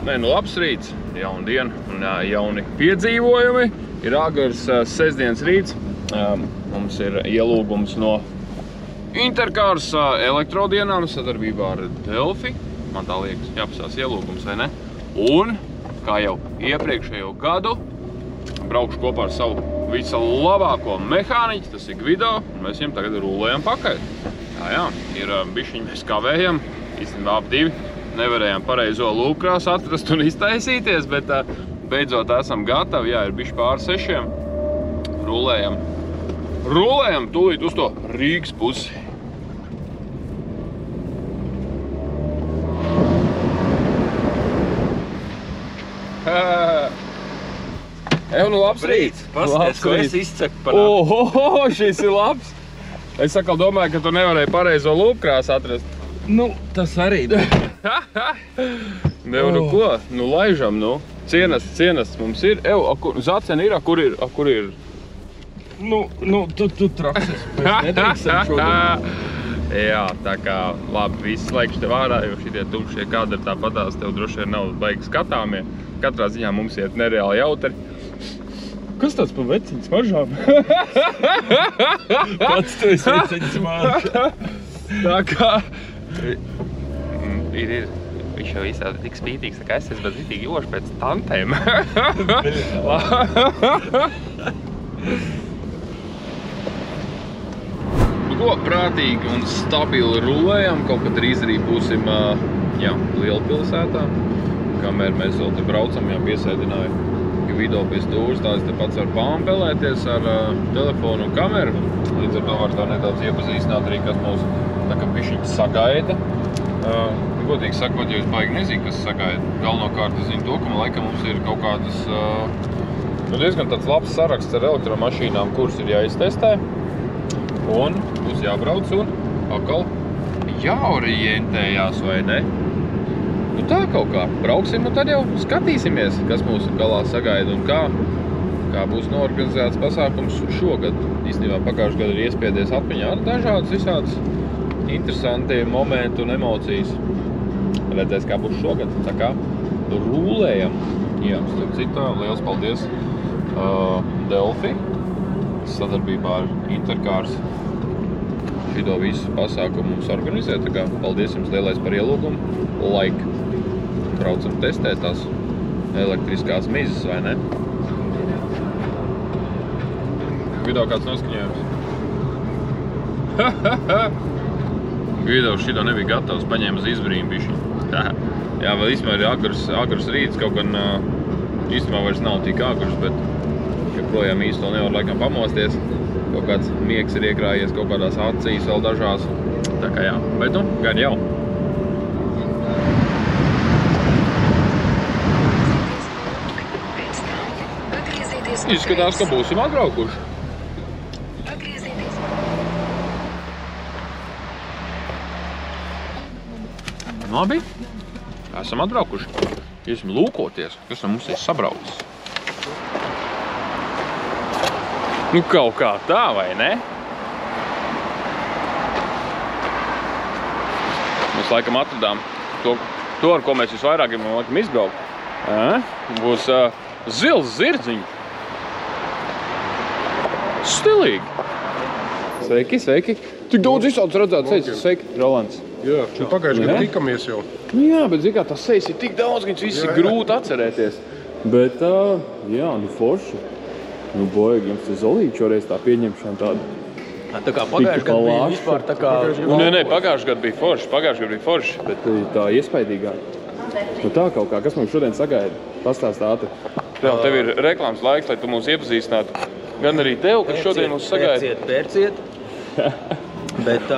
Nē, nu labs rīts, jauna diena un jauni piedzīvojumi. Ir agars sestdienas rīts. Mums ir ielūgums no Intercars elektrodienām sadarbībā ar Delfi. Man tā liekas, jāpasās ielūgums, vai ne? Un, kā jau iepriekšējo gadu, braukšu kopā ar savu vislabāko mehāniķi, tas ir Gvido, un mēs viņam tagad rulējam pakaļ. Jā, ir bišķiņi mēs kavējam, īstenībā ap divi. Nevarējām pareizo lūpkrāsu atrast un iztaisīties, bet beidzot esam gatavi. Jā, ir bišķi pār 6. Rulējam tūlīt uz to Rīgas pusi. Nu labs rīts. Pasties, ko es izceku par Ohoho, šis ir labs. Es atkal domāju, ka tu nevarēji pareizo lūpkrāsu atrast. Nu, tas arī. Nu ko? Nu laižam, nu. Cienests mums ir. Zacena ir, kur ir? Nu, tu traksies. Mēs nedrīkstam šodien. Jā, tā kā labi, viss laiks tev ārā, jo šitie tumšie kadri tāpatās tev droši vien nav baigi skatāmie. Katrā ziņā mums iet nereāli jautri. Kas tāds pa veciņas maržām? Pats tu esi veciņas maržā. Tā kā... Ir. Viņš jau izstāda tik spītīgs, tā kā es esmu, bet ritīgi joši pēc tantēm. Nu ko, prātīgi un stabili rulējam, kaut kad drīz arī būsim, Lielpilsētā. Kamēr mēs vēl te braucam, piesēdināju Gvido pie stūras, tā es te pats varu pāmpelēties ar telefonu un kameru. Līdz ar to var tā nedaudz iepazīstināt arī, kas mūs tā kā pišķiņi sagaida. Godīgi sakot, ja es baigi nezinu, kas sagaida. Galvenokārt es zinu to, ka man laikam mums ir kaut kādas diezgan tāds labs saraksts ar elektromašīnām, kuras ir jāiztestē. Un būs jābrauc un atkal jāorientējās, vai ne? Nu tā kaut kā. Brauksim un tad jau skatīsimies, kas mūs galā sagaida un kā būs noorganizēts pasākums šogad. Īstenībā pagājušajā gadā ir iespiedies atmiņā dažādas visādas interesanti momenti un emocijas. Redzēs, kā būs šogad. Tā kā rūlējam. Jā, starp citā, liels paldies Delfi sadarbībā ar Intercars šito visu pasākumu mums organizē. Tā kā paldies jums lielais par ielūgumu. Braucam testēt tās elektriskās mizas, vai ne? Gvido, kāds noskaņojums? Gvido šito nebija gatavs, paņēma uz izbrīnu bišķi. Jā, vēl īstenībā ir agrs rīts, kaut gan īstenībā vairs nav tik agrs, bet joprojām īsti to nevar laikam pamosties. Kaut kāds miegs ir iekrājies kaut kādās acīs vēl dažās. Tā kā jā, bet gan jau. Izskatās, ka būsim atbraukuši. Labi, esam atbraukuši. Iesim lūkoties, kas mums ir sabraucis. Nu kaut kā tā, vai ne? Mēs laikam atradām to, ar ko mēs visvairāk gribam laikam izbraukt. Būs zils zirdziņi. Stilīgi. Sveiki. Tik daudz visāds redzēts, sveiki, Rolands. Jā, pagājušajā gadā tikamies jau. Nu jā, bet zikā, tas sejas ir tik daudz, ka viņas visi ir grūti atcerēties. Bet, forši. Nu, boigi, jums te zolīti šoreiz tā pieņemšana tāda. Tā kā pagājušajā gadā bija vispār tā kā... Nē, pagājušajā gadā bija forši, bet tā iespaidīgāk. Nu tā kaut kā, kas mums šodien sagaida? Pastāst ātri. Tev ir reklāmas laiks, lai tu mūs iepazīstinātu. Gan arī tev, kas šodien mūs sagaida. Pērciet.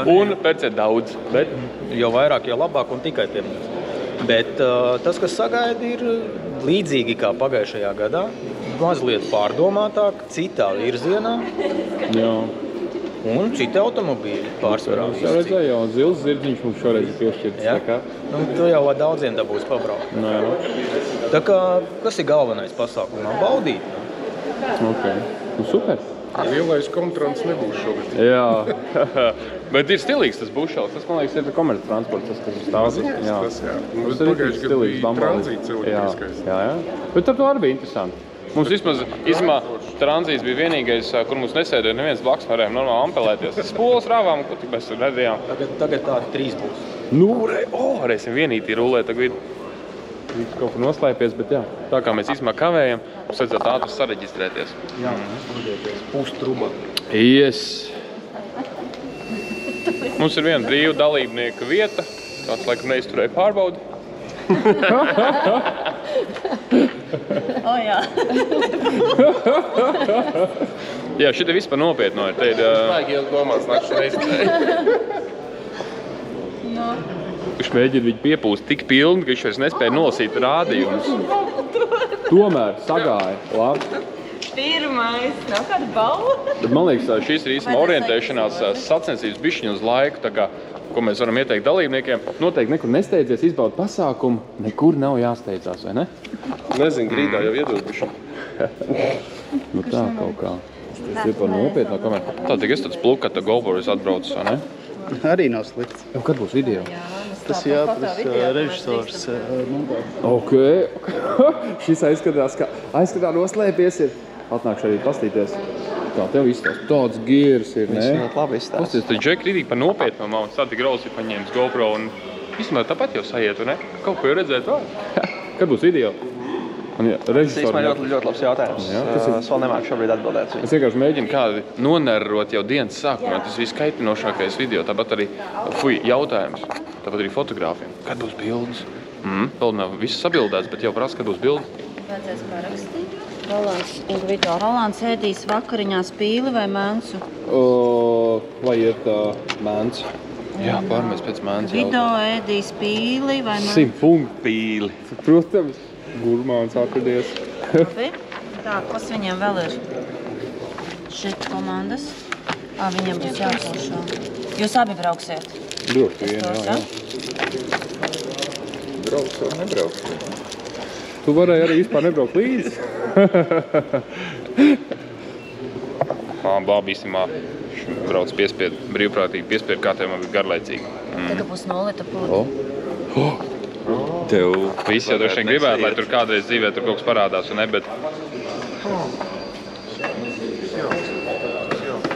Un pērciet daudz. Bet jo vairāk, jo labāk un tikai pie mums. Bet tas, kas sagaida, ir līdzīgi kā pagājušajā gadā. Mazliet pārdomātāk, citā virzienā. Jā. Un citi automobīļi pārsvarā. Es jau redzēju, jau zils zirdziņš mums šoreiz ir piešķirts. Ja? Nu, tu jau ar daudziem dabūs pabraukt. Jā. Tā kā, kas ir galvenais pasākumā? Baudīt. Ok. Nu, super. Lielais kontrants nebūs šogad. Jā. Bet ir stilīgs tas bušels. Tas, man liekas, ir komerc transports, tas, kas stāv. Jā. Tas, jā. Tas Bet ir pagājuši gadu stilīgs bija bambalīts. tranzīts elektriskais. Jā. Bet ar to arī bija interesanti. Mums vismaz tranzīts bija vienīgais, kur mums nesēdēja neviens blakus, varējām normāli ampelēties. Spolas rāvām, ko tik mēs tur redzējām. Tagad tādi 3 būs. Nu, varēsim vienītī rulēt tagad. Viņš kaut kur noslēpies, bet jā. Tā kā mēs īstumā kavējam, mums vajadzētu ātri sareģistrēties. Jā, nodieties. Pustruba. Yes. Mums ir viena brīva dalībnieka vieta. Tāds laikam neizturēja pārbaudi. Jā. Jā, šita vispār nopietno ir. Te ir... Vajag iet domās nakšu reizē. Viņš mēģina viņu piepūst tik pilni, ka viņš vairs nespēja nolasīt rādījumus. Tomēr sagāja. Labi. Pirmais. Nav kāda balva? Bet man liekas, šīs ir īstenībā orientēšanās sacensības bišķiņu uz laiku, tā kā, ko mēs varam ieteikt dalībniekiem. Noteikti nekur nesteidzies, izbaud pasākumu, nekur nav jāsteidzās, vai ne? Nezinu, grīdā jau iedoduši. Nu tā kaut kā. Tas ir par nopietnā komentāru. Tā tik es tāds plukata GoPro's atbraucis, vai ne? Arī nav slikts. Kad būs video? Tas jāprasa režisors. Ok. Šis aizskatās noslēpies ir. Atnākšu arī pastīties. Kā tev izstāst? Tāds gīrs ir, ne? Viņš ļoti labi izstāst. Pasties, tad Džek rītīgi par nopietnu man. Tā tik Rauls ir paņēmis GoPro un īstenībā tāpat jau saietu, ne? Kaut ko jau redzēt vēl. Kad būs video? Tas īstenībā ļoti labs jautājums. Es vēl nemāku šobrīd atbildēt. Es vienkārši mēģinu kādi nonerrot jau dienas sākumā. Tas viss kaitinošākais video. Tāpat arī jautājums. Tāpat arī fotogrāfiem. Kad būs bildes? Vēl nav viss sabildēts, bet jau prasa, kad būs bildes. Vajadzēs parakstīt. Rolands ēdīs vakariņās pīli vai mēnsu? Vai iet mēns? Jā, pārmēs pēc mēns Video ēdīs pīli vai mēnsu? 100 punktu pīli. Protams, gurmāns atradies. Labi. Tā, kas viņiem vēl ir? Šit komandas. Viņiem būs jākošā. Jūs abi brauksiet? Droši vien, jā. Brauks vai nebrauks? Tu varēji arī vispār nebraukt līdzi. Bābi īstenībā brauc piespiedu, brīvprātīgi piespiedu kārtēm man bija garlaicīgi. Tagad būs 0 litra pūdi. Tev Visi jau droši vien gribētu, lai tur kādreiz dzīvē tur kaut kas parādās, un ne, bet...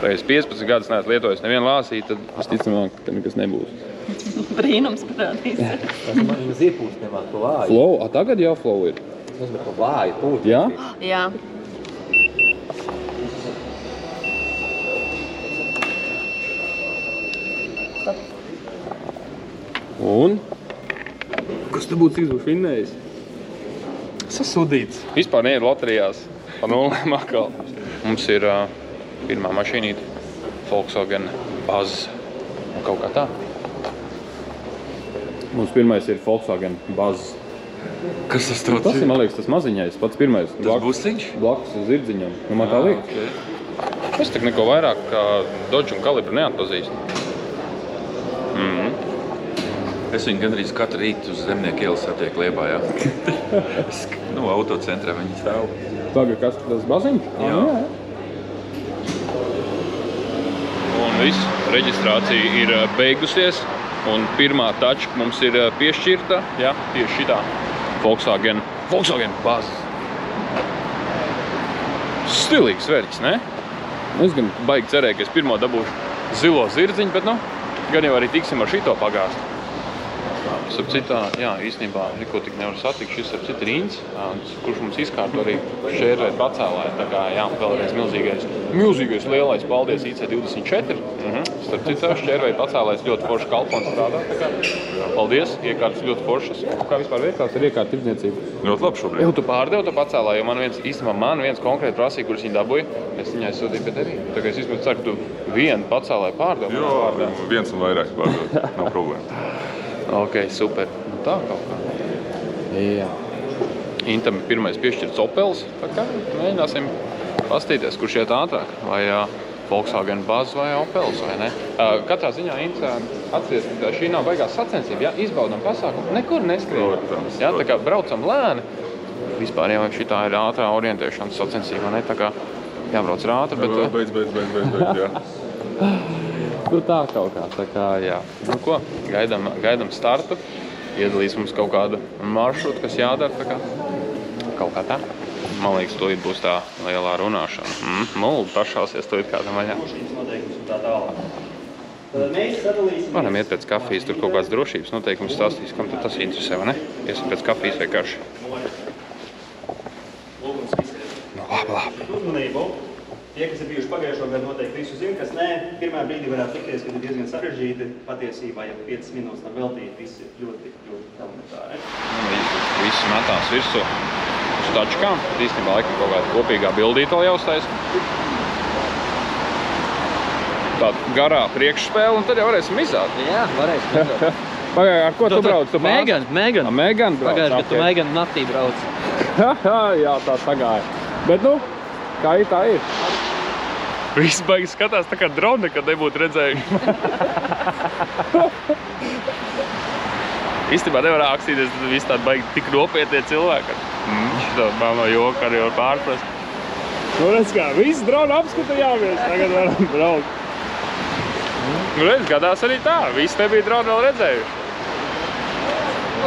Tā es 15 gadus neesmu lietojis nevienu lāsīt, tad visticamāk, ka nekas nebūs. Brīnums parādīs. Man iepūst nemāk pa vāju. Flow? Tagad jau flow ir. Tas ir pa vāju pūti. Jā? Jā. Un? Kas te būtu cik būs vinnējis? sasūdīts. Vispār neiet loterijās pa nulēm atkal. Mums ir pirmā mašīnīte Volkswagen Buzz. Kaut kā tā. Mums pirmais ir Volkswagen Buzz. Kas tas tāds Tas ir, man liekas, tas maziņais, pats pirmais. Tas busiņš? Blakus zirdziņam. Nu, man tā liekas. Okay. Es tak neko vairāk kā Dodge un Calibru neatpazīstu. Es viņu gandrīz katru rītu uz Zemnieku ielas satieku Liepājā. Autocentrā viņi stāv. Tagad kas tas baziņš? Jā. Un viss, reģistrācija ir beigusies. Un pirmā tačka mums ir piešķirta. Jā, tieši šitā. Volkswagen Buzz. Stilīgs vērķis, ne? Es gan baigi cerēju, ka es pirmo dabūšu zilo zirdziņu, bet gan jau arī tiksim ar šito pagāstu. Starp citā, jā, īstenībā neko tik nevar satikt. Šis starp citu ir Rīns, kurš mums izkārto arī šķērvēt pacēlāju. Tā kā, jā, vēlreiz milzīgais lielais paldies IC24. Starp citu, šķērvēt pacēlājs ļoti forši kalpons strādā. Tā kā, paldies, iekārtas ļoti foršas. Kā vispār vietlās ir iekārta tirdzniecība? Ļoti labi šobrīd. Jau tu pārdevi to pacēlāju, jo man viens konkrēti prasīja, kurš viņu dabūja. Es viņai sūtīju pie tevi. Tā kā es vismaz ceru, ka tu vienu pacēlāju pārdevi. Jo, viens un vairāk pārdod. Nav problēma. Ok, super. Nu tā kaut kā. Jā. Intam ir pirmais piešķirts Opels. Tā kā mēģināsim pastīties, kurš iet ātrāk. Vai Volkswagen Buzz vai Opels, vai ne? Katrā ziņā, Inta, atceries, ka šī nav baigās sacensība. Jā, izbaudam pasākumu. Nekur neskrien. Jā, tā kā braucam lēni. Vispār jau šitā ir ātrā orientēšanas sacensība, ne? Tā kā Jābrauc ar ātri, bet... Beidz, jā. Nu tā kaut kā, tā kā, jā. Nu ko, gaidam startu. Iedalīs mums kaut kādu maršrutu, kas jādara, tā kā. Kaut kā tā. Man liekas, tūlīt būs tā lielā runāšana. Muldi pašausies tūlīt kādam vaļā. Varam iet pēc kafijas, tur kaut kāds drošības noteikums stāstīs, kam tad tas interesē, vai ne? Iesim pēc kafijas vai karši. Nu, labi. Tie, kas ir bijuši pagājušo gadu, noteikti visu zina, kas nē. Pirmā brīdī varētu likties, ka ir diezgan sarežģīti. Patiesībā, ja 5 minūtes nav veltīt, viss ir ļoti elementāri. Viss metās virsū uz tačkām. Īstenībā laikam kaut kāda kopīgā bildīta vēl jāuztais. Tāda garā priekšspēle, un tad jau varēsim izāt. Jā, varēsim izāt. Pagājušajā, ar ko tu brauc? Megan. Megan brauc? Pagājušajā, ka tu Megan naktī brauc. Jā, tā sagāja. Bet nu, kā tā ir? Visi baigi skatās tā kā droni, nekad nebūtu redzējuši. Īstenībā nevar akstīties, tad visi tādi baigi tik nopietnie cilvēki. Šitā melno joka arī var pārprast. Nu redz kā, visi droni apskatījāmies, tagad varam braukt. Nu redz, gadās arī tā, visi nebija droni vēl redzējuši.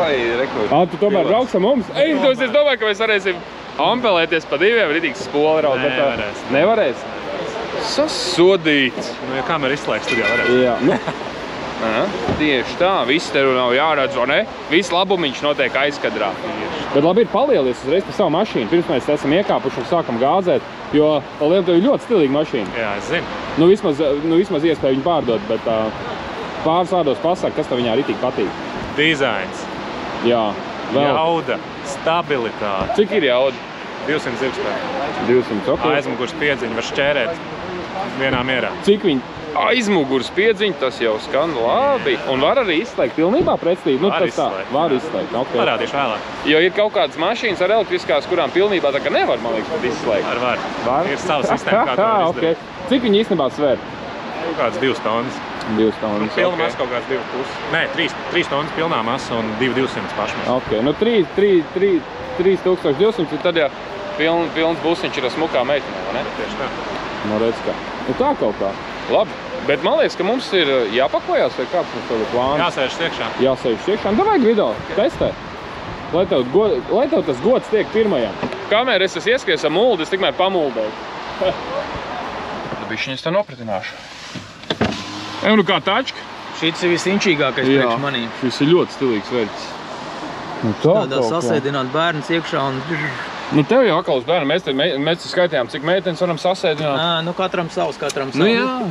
Ai, rekord. Tu tomēr brauks ar mums? Es domāju, ka mēs varēsim ampelēties pa diviem, ritīgs spoli raud. Nevarēs. Sasodīts. Nu, ja kamera izslēgs, tad jau varēs. Jā. Tieši tā, viss te nav jāredz, vai ne? Viss labumiņš notiek aizkadrā. Bet labi ir palielies uzreiz par savu mašīnu. Pirms mēs esam iekāpuši un sākam gāzēt, jo palielam tev ir ļoti stilīga mašīna. Jā, es zinu. Nu, vismaz iespēju viņu pārdot, bet pāris vārdos pasaka, kas tev viņā ritīgi patīk. Dizains. Jā. Vēl. Jauda. Stabilitāte. Cik ir jauda? 200 zivspēku. 200, ok. Aizmugurs piedziņu var šķērēt vienā mierā. Cik viņi aizmugurs piedziņu, tas jau skan labi. Un var arī izslēgt pilnībā pretstīt? Nu, Var tas tā, izslēgt. var izslēgt, ok. Parādīšu vēlāk. Jo ir kaut kādas mašīnas ar elektriskās, kurām pilnībā tā kā nevar, man liekas, pat izslēgt. Var. Ir sava sistēma, kā to var izdarīt. Okay. Cik viņi īstenībā svēr? Kaut kāds 2 tonnas. 2 tonnas, Pilna masa kaut kāds 2,5. Nē, 3 tonnas pilnā masa un 2,200 pašmasa. Ok, nu 3200, tad jā, pilns busiņš ir ar smukām meitenēm, vai ne? Tieši tā. Nu redz kā. Nu tā kaut kā. Labi, bet man liekas, ka mums ir jāpaklājās, vai kāds mums tagad plāns? Jāsēž iekšā. Jāsēž iekšā. Nu, vajag video, testē. Lai tev tas gods tiek pirmajam. Kamēr es esmu ieskaries ar muldi, es tikmēr pamuldēju. Bišķiņas tā nopratināšu. Nu kā tačka? Šis ir visinčīgākais priekš manī. Šis ir ļoti stilīgs vērts. Nu Tādā sasēdināt bērnus iekšā un... Nu tev jau atkal uz bērnu, mēs skaitījām, cik meitenes varam sasēdināt. Nu katram savs. Nu jā.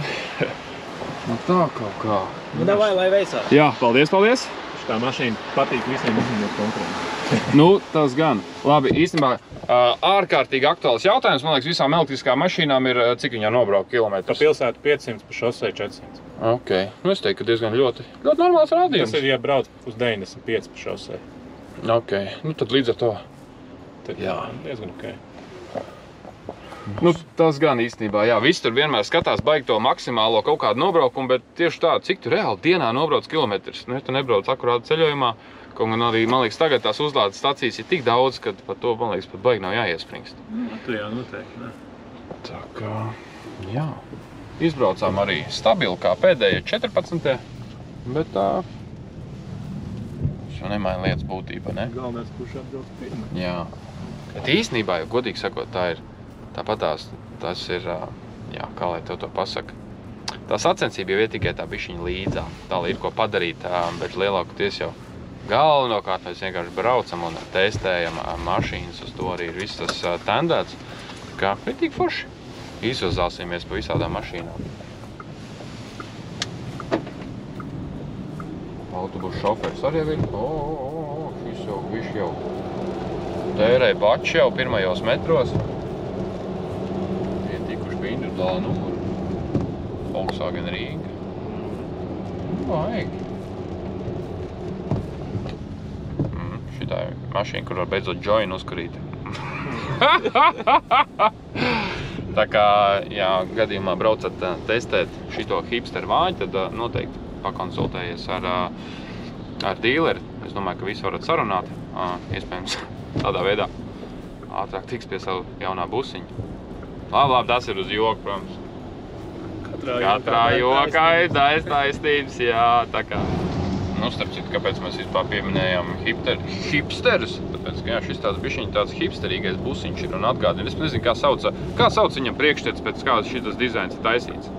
Nu tā kaut kā. Nu davai, lai veicās. Jā, paldies. Tā mašīna patīk visiem izņemot konkurenci. Nu, tas gan. Labi, īstenībā ārkārtīgi aktuāls jautājums. Man liekas, visām elektriskām mašīnām ir, cik viņā nobraukt kilometrus? Pa pilsētu 500, pa šosei 400. Ok. Nu, es teiktu, ka diezgan ļoti normāls rādījums. Tas ir, ja brauc uz 95 pa šosei. Ok. Nu, tad līdz ar to. Tad jā, diezgan ok. Nu, tas gan īstenībā, jā. Visi tur vienmēr skatās baigi to maksimālo kaut kādu nobraukumu, bet tieši tā, cik tu reāli dienā nobrauc kilometrus. Nu, ja tu nebrauc akurāti ceļojumā, kaut gan arī, man liekas, tagad tās uzlādes stacijas ir tik daudz, ka par to, man liekas, pat baigi nav jāiespringst. Tu jā, noteikti, ne? Tā kā, jā. Izbraucām arī stabili kā pēdējie 14. Bet tā, šo nemaina lietas būtība, ne? Galvenais, kurš atbrauc pirmā. Jā. Bet īstenībā, jo godīgi sakot, tā ir, tāpat tas ir, jā, kā lai tev to pasaka. Tā sacensība jau ir tikai tā bišķiņa līdzā. Tā ir ko padarīt, bet lielākoties jau galvenokārt mēs vienkārši braucam un testējam mašīnas, uz to arī ir viss tas tendēts. Kā ritīgi forši. Izvazāsimies pa visādām mašīnām. Autobusu šofers arī ir. Šis jau, višķi jau tērē bači jau pirmajos metros. Ietikuši bija individuālā numuru. Volkswagen Rīga. Vajag. Šitā ir mašīna, kur var beidzot join uzkurīt. Tā kā, ja gadījumā braucat testēt šito hipster vāņu, tad noteikti pakonsultējies ar dīleri. Es domāju, ka visi varat sarunāt. Iespējams, tādā veidā ātrāk tiks pie savu jaunā busiņa. Labi, tas ir uz joku, protams. Katrā jokā ir taisnības, jā, tā kā. Nu, starp citu, kāpēc mēs vispār pieminējām hipsterus? Tāpēc, ka jā, šis tāds bišķiņ tāds hipsterīgais busiņš ir un atgādina. Es nezinu, kā sauc viņam priekšķets, pēc kāds šitas dizains ir taisīts.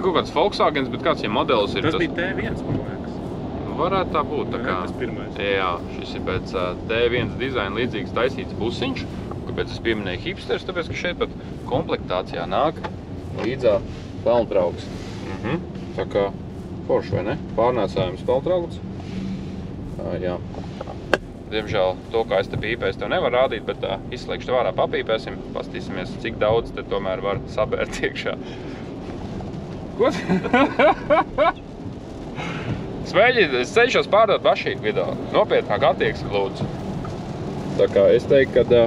Kaut kāds Volkswagens, bet kāds viņam modelis ir. Tas bija T1, man liekas. Varētu tā būt, tā kā. Tas pirmais. Jā, šis ir pēc T1 dizaina līdzīgs taisīts busiņš. Kāpēc es pieminēju hipsterus? Tāpēc, ka šeit pat komplektācijā nāk līdzā pelntrauks. Tā kā forši, vai ne? Pārnēsājums pelntrauks. Jā. Diemžēl to, kā es te pīpēs, tev nevar rādīt, bet izslēgšu te vārā papīpēsim. Pastīsimies, cik daudz te tomēr var sabērt iekšā. Ko? Smēģi, es cenšos pārdot mašīnu video. Nopietnāk attieksmi, lūdzu. Tā kā es teiktu, ka,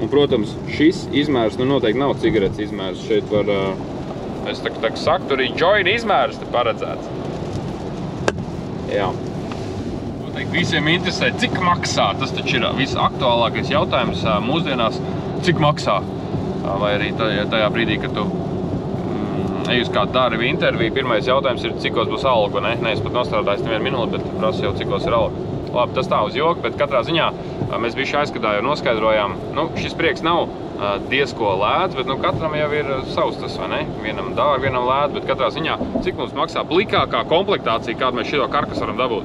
un, protams, šis izmērs, nu noteikti nav cigaretes izmērs. Šeit var, es tā saku, tur ir joina izmērs te paredzēts. Jā. Noteikti visiem interesē, cik maksā. Tas taču ir visaktuālākais jautājums mūsdienās, cik maksā. Vai arī tajā brīdī, kad tu ej uz kādu darbu interviju, pirmais jautājums ir, cikos būs alga, ne? Ne, es pat nostrādājos nevienu minūti, bet prasu jau, cikos ir alga. Labi, tas tā uz joku, bet katrā ziņā mēs bišķi aizskatā jau noskaidrojām, nu, šis prieks nav diezko lēts, bet nu, katram jau ir savs tas, vai ne? Vienam dārgi, vienam lēt, bet katrā ziņā, cik mums maksā plikākā komplektācija, kādu mēs šito karkas varam dabūt?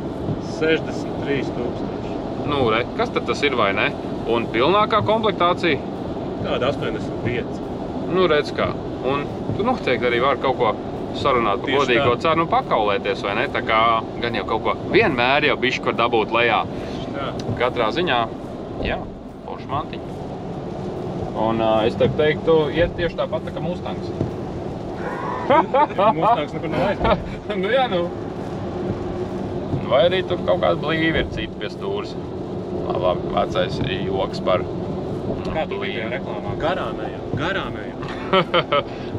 63 000. Nu, re, kas tad tas ir, vai ne? Un pilnākā komplektācija? Tāda 85. Nu, redz kā. Un tu noteikti arī var kaut ko sarunāt par godīgo cenu un pakaulēties, vai ne? Tā kā gan jau kaut ko vienmēr jau bišķi, kur dabūt lejā. Katrā ziņā, jā, forši mantiņi. Un es teiktu, iet tieši tāpat tā kā Mustangs. Mustangs nekur nav aizpēc. Nu jā, nu. Vai arī tur kaut kāda blīvi ir cita pie stūras. Labi, vecais joks par Kādu bija reklāmā? Garāmējam.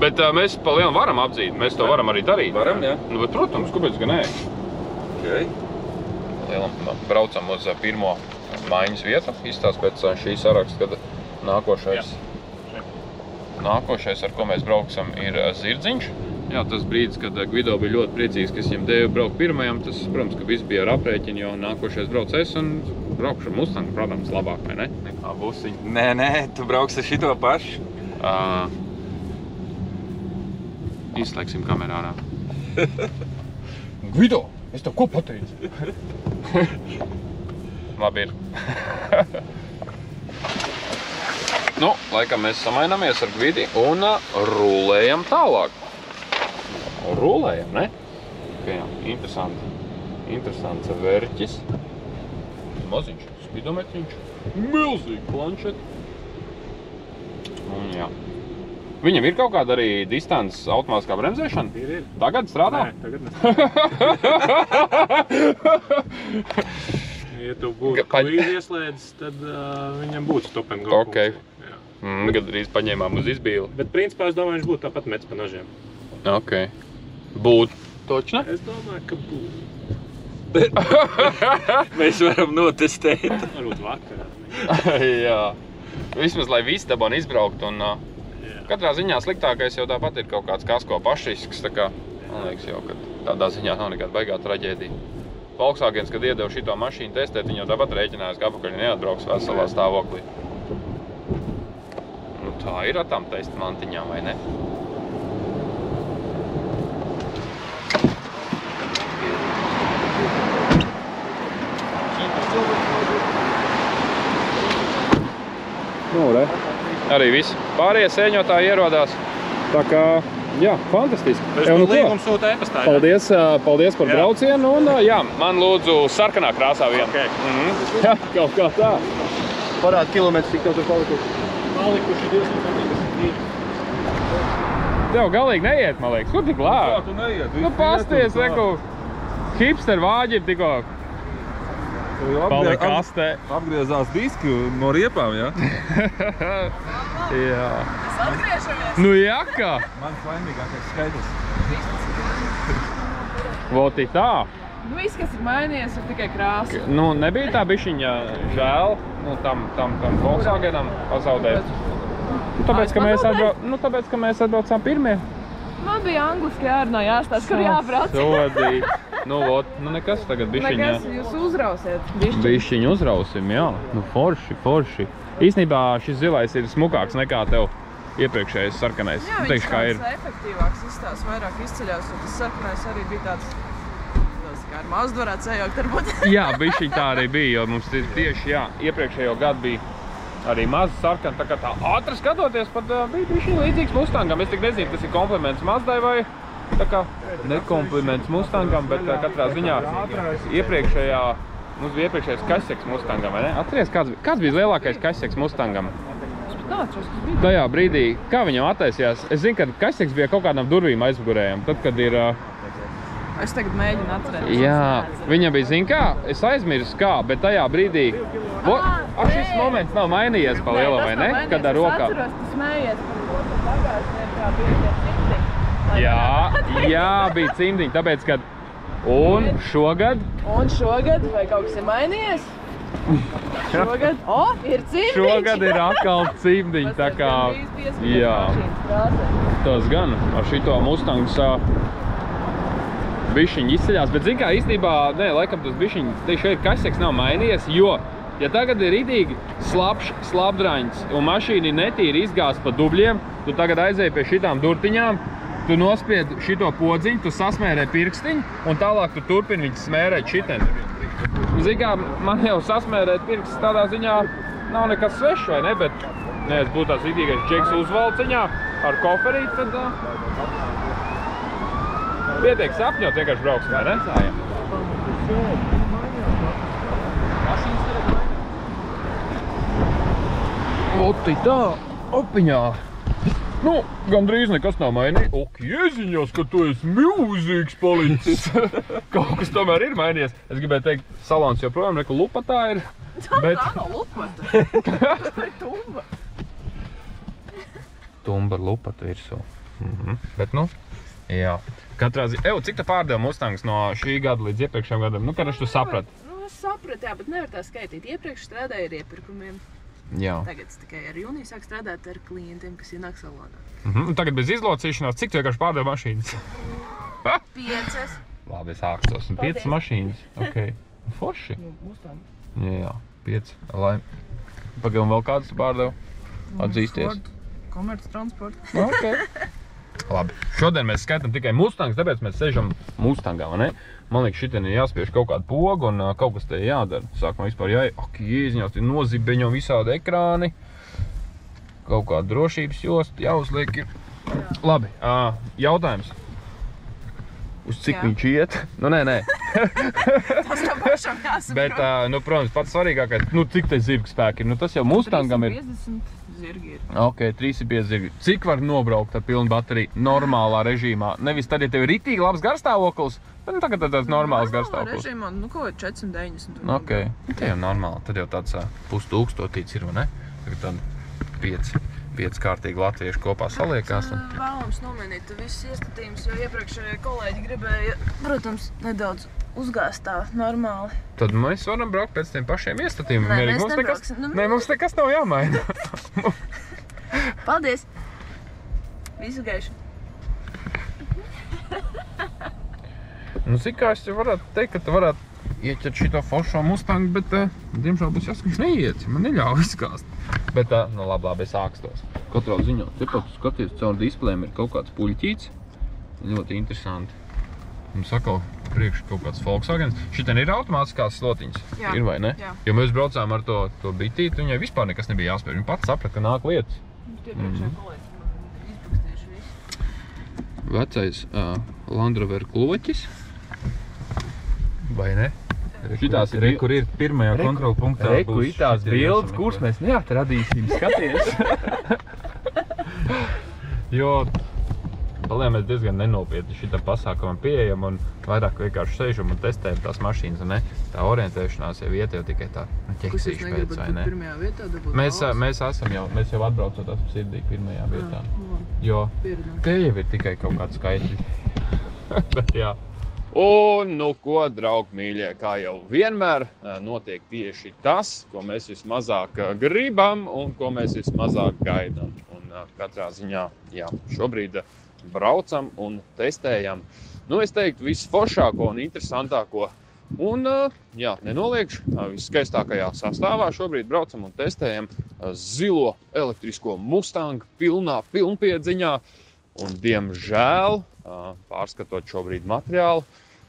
Bet mēs pa lielu varam apdzīt, mēs to varam arī darīt. Varam, jā? Nu, bet, protams, kāpēc gan nē? Okay. Lielam braucam uz pirmo maiņas vietu. Izstāst pēc šī saraksta, kad nākošais, ar ko mēs brauksim, ir Zirdziņš. Jā, tas brīdis, kad Gvido bija ļoti priecīgs, ka es viņam devu braukt pirmajam, tas, protams, ka viss bija ar aprēķinu, jo nākošais brauc es un braukšu ar Mustangu, protams, labāk, vai ne? Nekā busiņu. Nē, tu brauksi ar šito pašu. Izslēgsim kamerā ārā. Gvido, es tev ko pateicu? Labi ir. Nu, laikam mēs samainamies ar Gvidi un rulējam tālāk. Rulējam, ne? Okay, interesants vērķis. Maziņš, spidometriņš. Milzīgi planšeti. Un jā. Viņam ir kaut kāda arī distances automātiskā bremzēšana? Ir. Tagad strādā? Nē, tagad nestrādā. Ja tu būtu klīdi ieslēdzis, tad viņam būtu stop and go. Ok. Kad drīz paņēmām uz izbīli. Bet principā es domāju, viņš būtu tāpat mets pa nažiem. Ok. Būtu. Točne? Es domāju, ka būtu. Mēs varam notestēt. Varbūt vakarā. Jā. Vismaz, lai visi dabon izbraukt un katrā ziņā sliktākais jau tāpat ir kaut kāds kasko pašrisks, tā kā, man liekas jau, ka tādā ziņā nav nekāda baigā traģēdija. Volkswagens, kad iedevu šito mašīnu testēt, viņi jau tāpat rēķinājās, ka apakaļ neatbrauks veselā stāvoklī. Nu tā ir ar tām testa mantiņām, vai ne? Nu, re. Arī visi pārējie sēņotāji ierodās. Tā kā, jā, fantastiski. Es nu līgumu sūta e-pastā, jā? Paldies par braucienu un, jā, man lūdzu sarkanā krāsā vienu. Ok. Jā, kaut kā tā. Parāda kilometri, cik tev tur palikuši? Palikuši 250. Tev galīgi neiet, man liekas. Kur tik lēti? Kā tu neiet? Nu, pasties, reku, hipster vāģi tikko. Palika kastē. Apgriezās diski no riepām, jā? Jā. Mēs atgriežamies. Nu, jākā. Mans laimīgākais skaidrs. Voti tā. Nu, viss, kas ir mainījies, ir tikai krāsa. Nu, nebija tā bišķiņa žēl, nu, tam Volkswagenam pazaudēt. Tāpēc, ka mēs atbraucām pirmie. Man bija angliski jārunā, jāstāst, kur jābrauc. Sodī. Nu nekas tagad bišķiņā. Nekas, jūs uzrausiet. Bišķiņu uzrausim, jā. Nu forši. Īstenībā šis zilais ir smukāks nekā tev iepriekšējais sarkanais. Jā, viņš tāds efektīvāks izstās, vairāk izceļās, un tas sarkanais arī bija tāds kā ar mazu varētu sajaukt varbūt. Jā, bišķiņ tā arī bija, jo mums tieši, jā, iepriekšējo gadu bija arī maza sarkana, tā kā tā ātri skatoties, pat bija bišķiņ līdzīgs Mustangam. Es tik nezinu, tas ir kompliments Mazdai vai tā kā nekompliments Mustangam, bet katrā ziņā mums bija iepriekšējais kaseks Mustangam, vai ne? Atceries, kāds bija lielākais kaseks Mustangam? Tajā brīdī, kā viņam attaisījās? Es zinu, ka kaseks bija kaut kādām durvīm aizmugurējām, tad, kad ir... Es tagad mēģinu atcerēt. Jā, viņam bija, zin kā, es aizmirsu kā, bet tajā brīdī... Šis moments nav mainījies pa lielo, vai ne? Kad ar rokām. Es atceros, tu smējies par to, ka pagājušajā kā bija tie cimdiņi. Jā, bija cimdiņi, tāpēc, kad... Un šogad? Vai kaut kas ir mainījies? Šogad? Ir cimdiņš! Šogad ir atkal cimdiņi, tā kā... Jā. Tas gan ar šito Mustangs bišķiņi izceļās, bet zin kā, īstenībā, laikam tas bišķiņi, te šeit kaseks nav mainījies, jo, ja tagad ir ridīgi slapdraņs un mašīni netīri izgāst pa dubļiem, tu tagad aizēji pie šitām durtiņām, tu nospied šito podziņu, tu sasmērē pirkstiņu un tālāk tu turpini viņus smērēt šitien. Zin kā, man jau sasmērēt pirkstis tādā ziņā nav nekas svešs, vai ne, bet, es būtu tās ridīgais džeks uzvalciņā ar koferīt, tad... Pietiek sapņot, vienkārši brauksim, vai ne? Oti tā, opiņā. Nu, gandrīz nekas nav mainījies. Ok, ieziņos, ka tu esi milzīgs palicis. Kaut kas tomēr ir mainījies. Es gribēju teikt, salons joprojām neku lupatā ir. Tā nav lupata. Tas ir tumba. Tumba ar lupatu virsū. Bet nu, jā. Katrā ziņā. Cik tu pārdeva Mustangs no šī gada līdz iepriekšējiem gadam? Nu, kad tu saprati? Nu, es sapratu, jā, bet nevar tā skaitīt. Iepriekš strādāju ar iepirkumiem. Jā. Tagad es tikai ar jūniju sāku strādāt ar klientiem, kas ienāk salonā. Tagad bez izlocīšanās, cik tu vienkārši pārdeva mašīnas? 5. Labi, es ākstos. 5 mašīnas. Ok. Forši. Mustang. Jā, 5. Lai. Pagaidām vēl kādas tu pārdeva? Atzīsties. Komerc transporta. Ok. Labi. Šodien mēs skaitām tikai Mustangs, tāpēc mēs sežam Mustangā, vai ne? Man liekas, šitien ir jāspiež kaut kādu pogu un kaut kas te jādara. Sākumā vispār jēziņās, ir nozibeņo visādi ekrāni. Kaut kāda drošības josta jāuzliek. Labi, jautājums. Uz cik viņš iet? Nu, nē. Tas jau pašam jāsaprot. Bet, nu, protams, pats svarīgākais, nu, cik te zirgu spēki ir? Nu, tas jau Mustangam ir. 350 zirgi ir. Ok, 350 zirgi. Cik var nobraukt ar pilnu bateriju normālā režīmā? Nevis tad, ja tev ir ritīgi labs garstāvoklis, bet nu, tagad tāds normāls garstāvoklis. Normālā režīmā, nu, ko 490. Ok, tā jau normāli. Tad jau tāds 5000 ir, vai ne? Tagad tad 5 kārtīgi latvieši kopā saliekās. Vēlams nomainīt visus iestatījums, jo iepriekšējie kolēģi gribēja, protams, nedaudz uzgāzt tā normāli. Tad mēs varam braukt pēc tiem pašiem iestatījumiem. Nē, mēs nebrauksim. Nē, mums nekas nav jāmaina. Paldies! Visu gaišu! Nu, cik kā es varētu teikt, ka tu varētu ieķert šito foršo Mustangu, bet, diemžēl, būs jāsaka, viņš neiet, man neļauj izkāst. Bet, nu labi, es ākstos. Katrā ziņā, tepat skaties, caur displejiem ir kaut kāds puļķīts. Ļoti interesanti. Mums atkal priekš kaut kāds Volkswagens. Šitien ir automātiskās slotiņas? Jā. Ir vai ne? Jā. Jo mēs braucām ar to bitīti, viņai vispār nekas nebija jāspēj. Viņa pats saprata, ka nāk lietas. Tie priekšējie kolēģi man izbukstījuši visu. Vecais Land Rover kloķis. Vai ne? Šitās ir, kur ir pirmajā kontrola punktā. Reku ir tās bildes, kuras mēs neatradīsim, skaties. Jo, paliem mēs diezgan nenopietni šitā pasākumā pieejam un vairāk vienkārši sēžam un testējam tās mašīnas, ne? Tā orientēšanās jau vieta jau tikai tā ķeksīši pēc, vai ne? Pirmajā vietā dabūt Mēs jau atbraucot esam sirdī pirmajā vietā. Jo te jau ir tikai kaut kāds skaitļi. Bet jā. Un, nu ko, draugi mīļie, kā jau vienmēr notiek tieši tas, ko mēs vismazāk gribam un ko mēs vismazāk gaidām. Un katrā ziņā, jā, šobrīd braucam un testējam. Nu, es teiktu, visforšāko un interesantāko. Un, jā, nenoliekšu, viskaistākajā sastāvā šobrīd braucam un testējam zilo elektrisko Mustang pilnpiedziņā. Un, diemžēl, pārskatot šobrīd materiālu,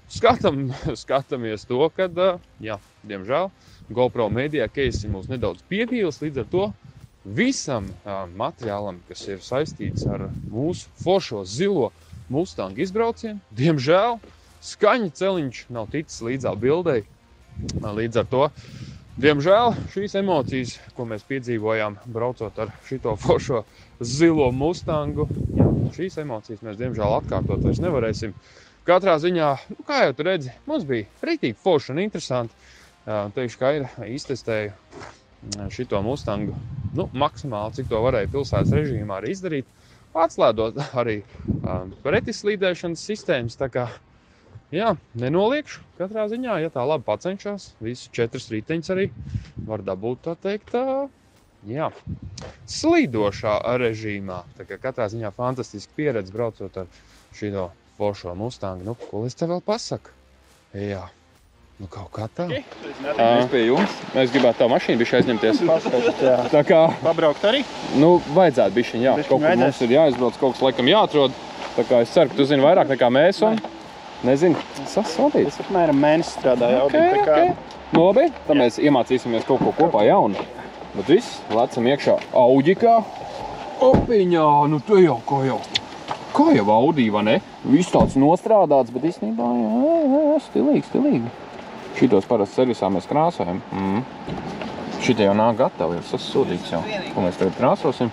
skatāmies to, kad, jā, diemžēl, GoPro Media Case mūs nedaudz pievīlis, līdz ar to visam materiālam, kas ir saistīts ar mūsu foršo zilo Mustang izbraucienu, diemžēl, skaņa celiņš nav ticis līdzā bildei. Līdz ar to, diemžēl, šīs emocijas, ko mēs piedzīvojām, braucot ar šito foršo zilo Mustangu, jā, šīs emocijas mēs, diemžēl, atkārtot vairs nevarēsim. Katrā ziņā, nu, kā jau tu redzi, mums bija rītīgi forši un interesanti. Teikšu, kā ir, iztestēju šito Mustangu, nu, maksimāli, cik to varēja pilsētas režīmā arī izdarīt, atslēdot arī pretislīdēšanas sistēmas, tā kā, jā, nenoliekšu katrā ziņā, ja tā labi pacenšās, visu 4 riteņus arī var dabūt, tā teikt, jā, slīdošā režīmā. Tā kā katrā ziņā fantastiski pieredze braucot ar šito foršo Mustangu. Nu, ko es te vēl pasaku? Jā, nu kaut kā tā. Mēs pie jums. Mēs gribētu tavu mašīnu bišķi aizņemties. Jā. Tā kā, Pabraukt arī? nu, vajadzētu bišķiņ, jā. Kaut kur mums ir jāizbrauc, kaut kas laikam jāatrod. Tā kā es ceru, ka tu zini vairāk nekā mēs un, nezinu, sasodīts. Es apmēram mēnesi strādāju Audi, tā kā... Nu, labi, tad mēs iemācīsimies kaut ko kopā jaunu. Bet viss, lecam iekšā Audikā. Opiņā, nu te jau, kā jau Audi, vai ne? Viss tāds nostrādāts, bet īstenībā, jā, stilīgi. Šitos parasti servisā mēs krāsojam. Šitie jau nāk gatavi, jau sasodīts jau. Ko mēs tagad krāsosim?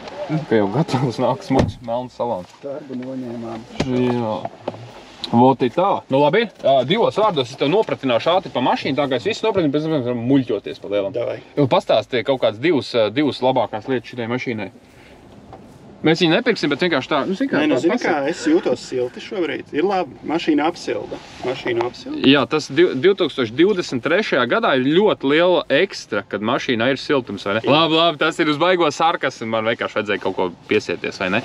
Ka jau gatavs nāk smuks melns salons. Darbu noņēmām. Jā. Voti tā. Nu labi, divos vārdos es tev nopratināšu ātri pa mašīnu, tā kā es visu nopratinu, pēc tam varam muļķoties pa lielam. Davai. Pastāstīja kaut kādas divas labākās lietas šitai mašīnai. Mēs viņu nepirksim, bet vienkārši tā, zini kā, es jūtos silti šobrīd. Ir labi, mašīna apsilda. Jā, tas 2023. gadā ir ļoti liela ekstra, kad mašīnā ir siltums, vai ne? Labi, tas ir uz baigo sarkasmu, man vienkārši vajadzēja kaut ko piesieties, vai ne?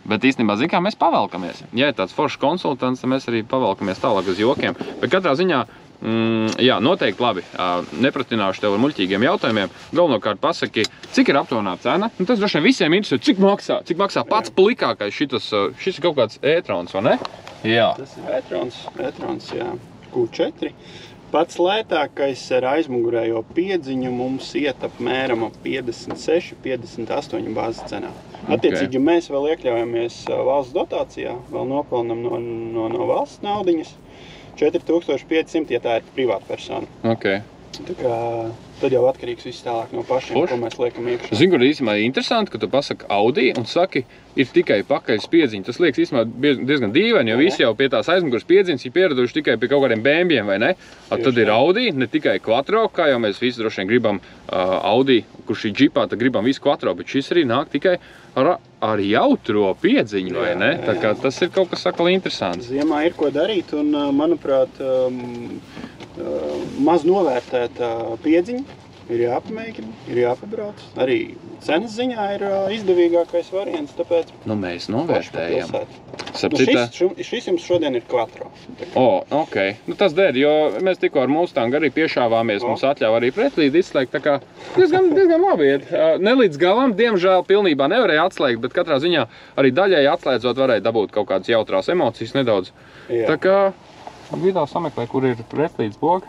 Bet īstenībā, zin kā, mēs pavelkamies. Ja ir tāds foršs konsultants, tad mēs arī pavelkamies tālāk uz jokiem. Bet katrā ziņā, jā, noteikti labi. Nepratināšu tev ar muļķīgiem jautājumiem. Galvenokārt pasaki, cik ir aptuvenā cena. Nu, tas droši vien visiem interesē, cik maksā pats plikākais šis ir kaut kāds e-trons, vai ne? Jā. Tas ir e-trons, jā. Q4. Pats lētākais ar aizmugurējo piedziņu mums iet apmēram 56-58 bāzes cenā. Attiecīgi, ja mēs vēl iekļaujamies valsts dotācijā, vēl nopelnam no valsts naudiņas, 4500, ja tā ir privāta persona. Okay. Tā kā tad jau atkarīgs viss tālāk no pašiem, ko mēs liekam iekšā. Zinu, kur īstenībā ir interesanti, ka tu pasaki Audi un saki, ir tikai pakaļ spiedziņi. Tas liekas īstenībā diezgan dīvaini, jo visi jau pie tās aizmugures spiedziņas ir pieraduši tikai pie kaut kādiem BMW, vai ne? Tad ir Audi, ne tikai Quattro, kā jau mēs visi droši vien gribam Audi, kurš ir džipā, tad gribam visu Quattro, bet šis arī nāk tikai ar jautro piedziņu, vai ne? Tā kā tas ir kaut kas sakali interesants. Ziemā ir ko darīt un, manuprāt, maz novērtēta piedziņa. Ir jāpamēģina, ir jāpabrauc. Arī cenas ziņā ir izdevīgākais variants, tāpēc... Nu, mēs novērtējam. Šis jums šodien ir Quattro. Ok. Nu, tas dēļ, jo mēs tikko ar Mustangu arī piešāvāmies, mums atļauj arī pretlīdi izslēgt, tā kā diezgan labi iet. Ne līdz galam, diemžēl, pilnībā nevarēja atslēgt, bet katrā ziņā arī daļēji atslēdzot varēja dabūt kaut kādas jautrās emocijas nedaudz. Jā. Tā kā Vidā sameklē, kur ir pretlīdz boga.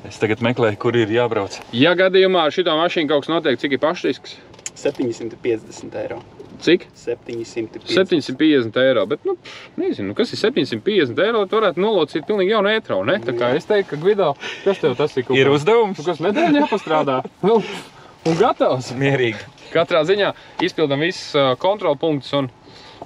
Es tagad meklēju, kur ir jābrauc. Ja gadījumā ar šito mašīnu kaut kas notiek, cik ir pašrisks? 750 eiro. Cik? 750. 750 eiro, bet, nu, nezinu, kas ir 750 eiro, tu varētu nolocīt pilnīgi jaunu e-tronu, ne? Tā kā es teiktu, ka Gvido, kas tev tas ir? Ir uzdevums. Kas nedēļ jāpastrādā. Un gatavs. Mierīgi. Katrā ziņā izpildam visus kontrolpunktus un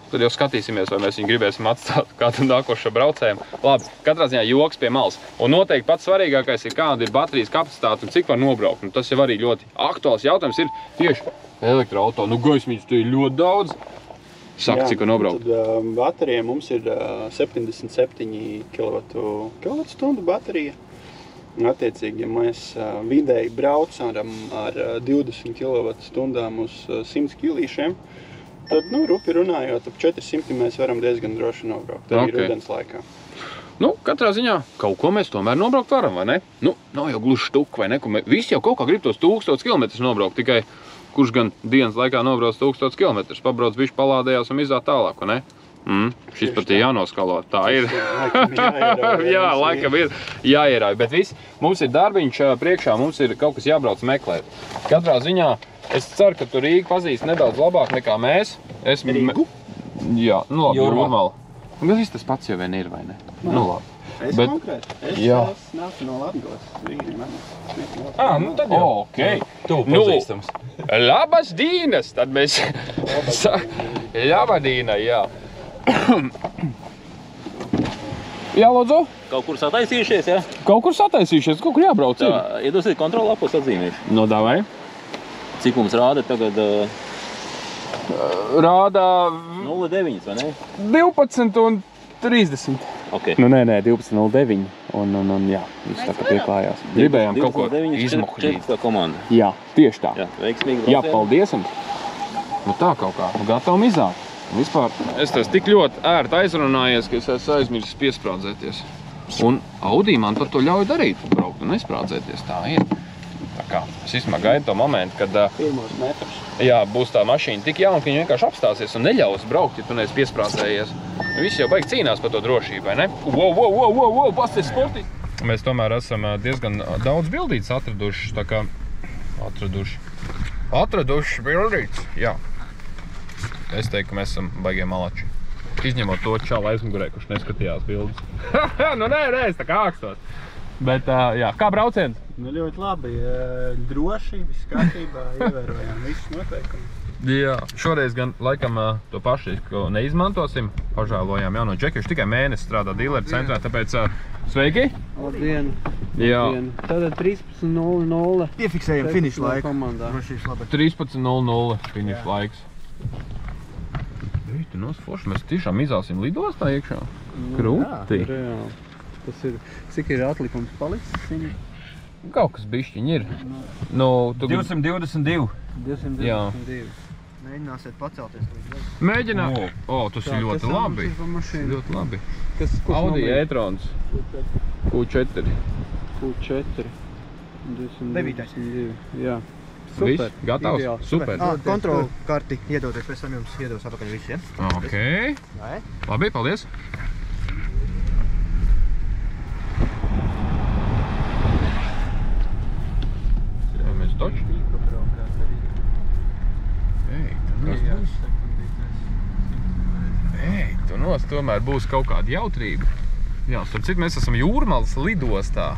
tad jau skatīsimies, vai mēs viņu gribēsim atstāt kādu nākošo braucējumu. Labi, katrā ziņā joks pie malas. Un noteikti pats svarīgākais ir, kāda ir baterijas kapacitāte un cik var nobraukt. Un tas jau arī ļoti aktuāls jautājums ir tieši elektroauto. Nu, gaismiņas te ir ļoti daudz. Saka, cik nobraukt? Tad baterija mums ir 77 kWh baterija. Attiecīgi, ja mēs vidēji braucam ar 20 kWh uz 100 kilīšiem, tad, rupi runājot, ap 400 mēs varam diezgan droši nobraukt, arī rudens laikā. Katrā ziņā kaut ko mēs tomēr nobraukt varam, vai ne? Nav jau gluži štuka, vai ne? Visi jau kaut kā grib tos 1000 km nobraukt, tikai kurš gan dienas laikā nobrauc 1000 km, pabrauc bišķi palādējās un izzāt tālāk, vai ne? Šis pat ir jānoskalo, tā ir. Jā, laikam ir jāierauj, bet viss, mums ir darbiņš priekšā, mums ir kaut kas jābrauc meklēt. Katrā ziņā, es ceru, ka tu Rīgu pazīsti nedaudz labāk nekā mēs. Rīgu? Jā, labi, Jūrmala. Gan viss tas pats jau vien ir, vai ne? Labi. Es konkrēti, es nāku no Latgales. Tad jau. Ok. Tu pazīstams. Labas dīnas, tad mēs... Labadīna, jā. Jā, lūdzu? Kaut kur sataisījušies, jā? Kaut kur sataisījušies, kaut kur jābrauc ir. Iedosiet kontrolapos atzīmēšu. Davai. Cik mums rāda tagad? Rāda... 0,9, vai ne? 12 un 30. Ok. Nē, 12,09. Un jā, viss tā kā pieklājās. Gribējām kaut ko izmuhļīt. 4 komanda. Jā, tieši tā. Jā, veiksmīgi braucienu. Jā, paldies jums. Tā kaut kā, gatavam izzāt. Vispār es tas tik ļoti ērti aizrunājies, ka es esmu aizmirsis piesprādzēties. Un Audi man par to ļauj darīt, braukt un nesprādzēties, tā ir. Tā kā es vismaz gaidu to momentu, kad būs tā mašīna tik jauna, ka viņa vienkārši apstāsies un neļaus braukt, ja tu neesi piesprādzējies. Visi jau baigi cīnās par to drošību, vai ne? Wow, pasties sportīgi! Mēs tomēr esam diezgan daudz bildītes atraduši, tā kā atraduši bildītes, jā. Es teiktu, ka mēs esam baigie malači. Izņemot to čalu aizmugurē, kurš neskatījās bildes. Nē, es tā kā ākstos. Bet, jā, kā brauciens? Ļoti labi. Droši, viss kārtībā, ievērojām visus noteikumus. Jā, šoreiz gan laikam to pašu neizmantosim. Pažēlojām jauno džeku, viņš tikai mēnesi strādā dealeru centrā, tāpēc sveiki! Labdien! Jā. Tātad 13.00. Piefiksējam finišu laiku. 13.00 finišu laiks. Tu nosforši, mēs tiešām izāsim lidostā iekšā? Krūti! Jā, reāli. Tas ir, cik ir atlikums palicis? Kaut kas bišķiņ ir. 222. 222. Mēģināsiet pacelties līdz vēl. Mēģināt? Tas ir ļoti labi. Ļoti labi. Audi e-trons. Q4. Q4. 222. Jā. Super. Viss? Gatavs? Super. Kontrolu karti iedoties, pēc tam jums iedos atpakaļ visiem. Ok. Labi, paldies. Mēs toči. Tu nos tomēr būs kaut kāda jautrība. Jā, starp citu, mēs esam Jūrmalas lidostā.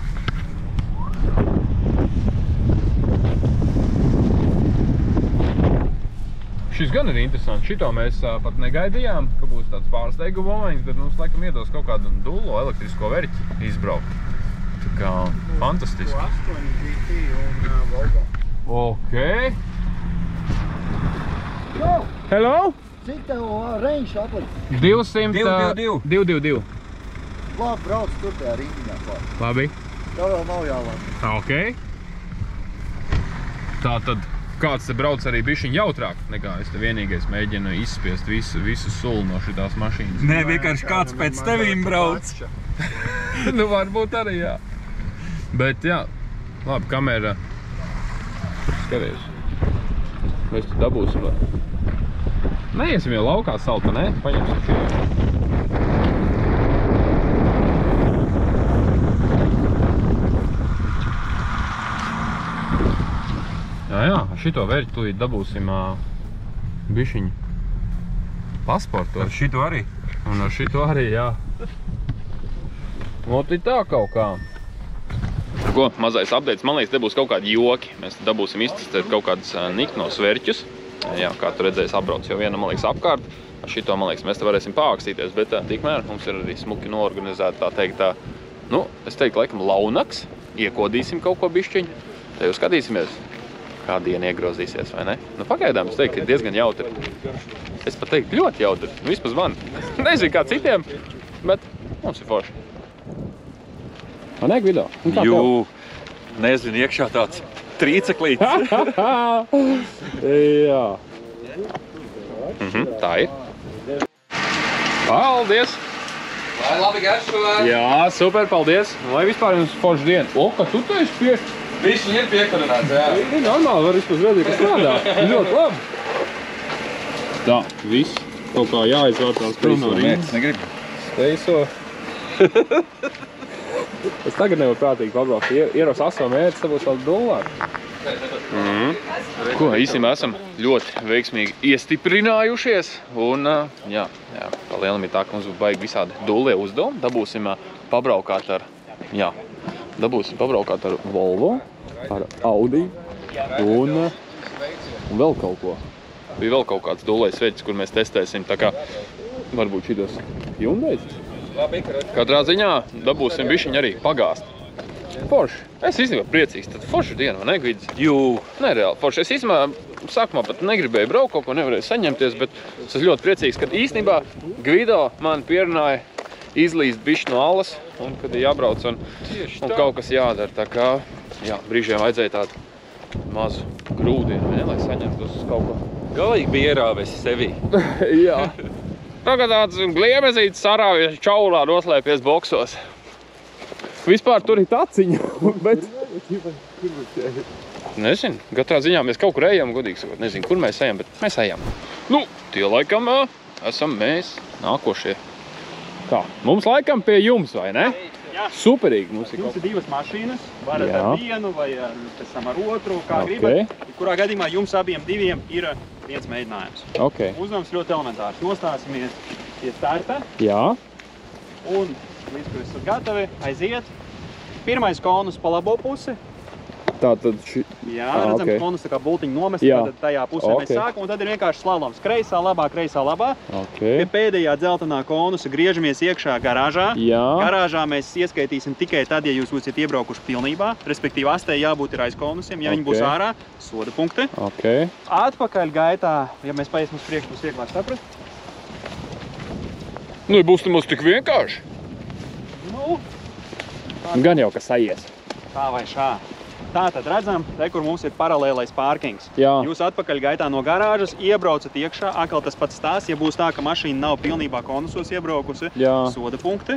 Šis gan ir interesants. Šito mēs pat negaidījām, ka būs tāds pārsteiguma moments, bet mums laikam iedos kaut kādu dullo elektrisko veriķi izbraukt. Tā kā fantastiski. 8 GT un Volvo. Ok. Hello? Cik tev range atlikt? 222. Labi, brauc tur tajā rindiņā klāt. Labi. Tev vēl nav jālāk. Ok. Tātad kāds te brauc arī bišķiņ jautrāk nekā es te vienīgais mēģinu izspiest visu sulu no šitās mašīnas. Nē, vienkārši kāds pēc tevīm brauc. Varbūt arī, jā. Bet, jā, labi, kamera. Skaties. Mēs tu dabūsim. Neiesim jau laukā salta, ne? Paņemsim šī. Jā, šito vērķi tūlīt dabūsim bišķiņu pasportos. Ar šito arī? Un ar šito arī, jā. Oti tā kaut kā. Ko, mazais updates, man liekas, te būs kaut kādi joki. Mēs dabūsim iztestēt kaut kādus niknos vērķus. Jā, kā tu redzēsi, apbrauc jau viena, man liekas, apkārt. Ar šito, man liekas, mēs te varēsim pākstīties, bet tikmēr mums ir arī smuki noorganizēta, tā teikt, es teiktu, laikam, launaks. Iekodīsim kaut ko bišķiņu. Te jau skatīsimies. kā diena iegrozīsies, vai ne? Nu, pagaidām es teiktu, ka diezgan jautri. Es pat teiktu, ļoti jautri. Vismaz man. Nezinu, kā citiem, bet mums ir forši. Man nē, Gvido? Jū, nezinu, iekšā tāds trīceklītis. Jā. Tā ir. Paldies! Lai labi garšo! Jā, super, paldies! Lai vispār jums forši diena. O, ka tu te esi pie... Viņš ir piekarināts, jā. Ir normāli, var vispār redzēt, ka strādā. Ļoti labi. Tā, viss. Kaut kā jāizvārtās prom no rindas. Negribu. Speiso. Es tagad nevaru prātīgi pabraukt. Ieros 8 mērķis, tā būs $1. Ko, īstenībā esam ļoti veiksmīgi iestiprinājušies. Un, jā, pa lielam ir tā, ka mums būs baigi visādi dullie uzdevumi. Dabūsim pabraukāt ar, Volvo, ar Audi un vēl kaut ko. Bija vēl kaut kāds dullais veķis, kur mēs testēsim, tā kā varbūt šitos Hyundais. Katrā ziņā dabūsim bišķiņ arī pagāst. Forši. Es īstenībā priecīgs. Tad forši diena, vai ne, Gvidis? Jū. Nereāli forši. Es īstenībā sākumā pat negribēju braukt, kaut ko nevarēju saņemties, bet es esmu ļoti priecīgs, ka īstenībā Gvido man pierunāja izlīst bišķi no alas, un kad ir jābrauc un kaut kas jādara. Tā kā, jā, brīžiem vajadzēja tādu mazu grūdienu, ne, lai saņemtos uz kaut ko. Galīgi bija ierāvēs sevī. Jā. Tagad tāds gliemezītis sarāvies čaulā noslēpies boksos. Vispār tur ir taciņa, bet... Nezinu, katrā ziņā mēs kaut kur ejam, godīgi sakot. Nezinu, kur mēs ejam, bet mēs ejam. Nu, tie laikam esam mēs nākošie. Kā? Mums laikam pie jums, vai ne? Jā. Superīgi. Mums ir divas mašīnas, varat ar vienu vai pēc tam ar otru, kā gribat. Kurā gadījumā jums abiem diviem ir viens mēģinājums. Uzdevums ļoti elementārs. Nostāsimies pie starta. Jā. Un līdz, ka esat gatavi, aiziet. Pirmais konus pa labo pusi. Tātad Jā, redzam, konus tā kā bultiņu nomest, tad tajā pusē mēs sākam, un tad ir vienkārši slaloms. Kreisā, labā. Pie pēdējā dzeltenā konusa griežamies iekšā garāžā. Garāžā mēs ieskaitīsim tikai tad, ja jūs būsiet iebraukuši pilnībā, respektīvi astē jābūt ir aiz konusiem, ja viņi būs ārā, soda punkti. Atpakaļ gaitā, ja mēs paiesim uz priekšu, būs vieglāk saprast. Nu, būs nemaz tik vienkārši. Nu, gan jau, ka sajies. Tā vai šā. Tātad redzam, te, kur mums ir paralēlais pārkings. Jūs atpakaļ gaitā no garāžas, iebraucat iekšā, atkal tas pats stāsts, ja būs tā, ka mašīna nav pilnībā konusos iebraukusi, soda punkti.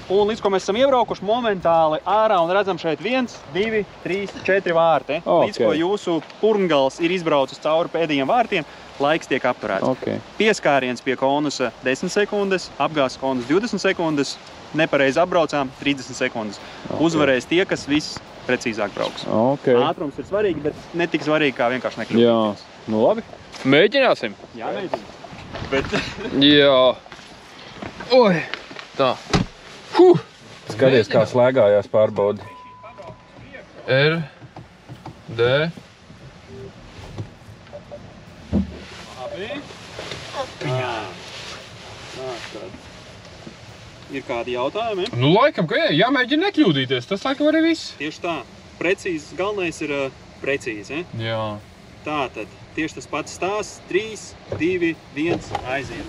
Un līdz, ko mēs esam iebraukuši momentāli ārā un redzam šeit 1, 2, 3, 4 vārti. Līdz, ko jūsu purngals ir izbraucis cauri pēdējiem vārtiem, laiks tiek apturēts. Pieskāriens pie konusa 10 sekundes, apgāzes konus 20 sekundes, nepareizi apbraucām 30 sekundes. Uzvarēs tie, kas viss precīzāk brauks. Ātrums ir svarīgi, bet ne tik svarīgi, kā vienkārši nekļūties. Nu labi. Mēģināsim. Jā, mēģināsim. Bet... Jā. Oi. Tā. Skaties, kā slēgājās pārbaudi. R. D. Jā. Ir kādi jautājumi? Nu, laikam, ka jāmēģina nekļūdīties. Tas laikam arī viss. Tieši tā. Precīzi. Galvenais ir precīzi. Jā. Tātad, tieši tas pats stāsts. 3, 2, 1, aiziet.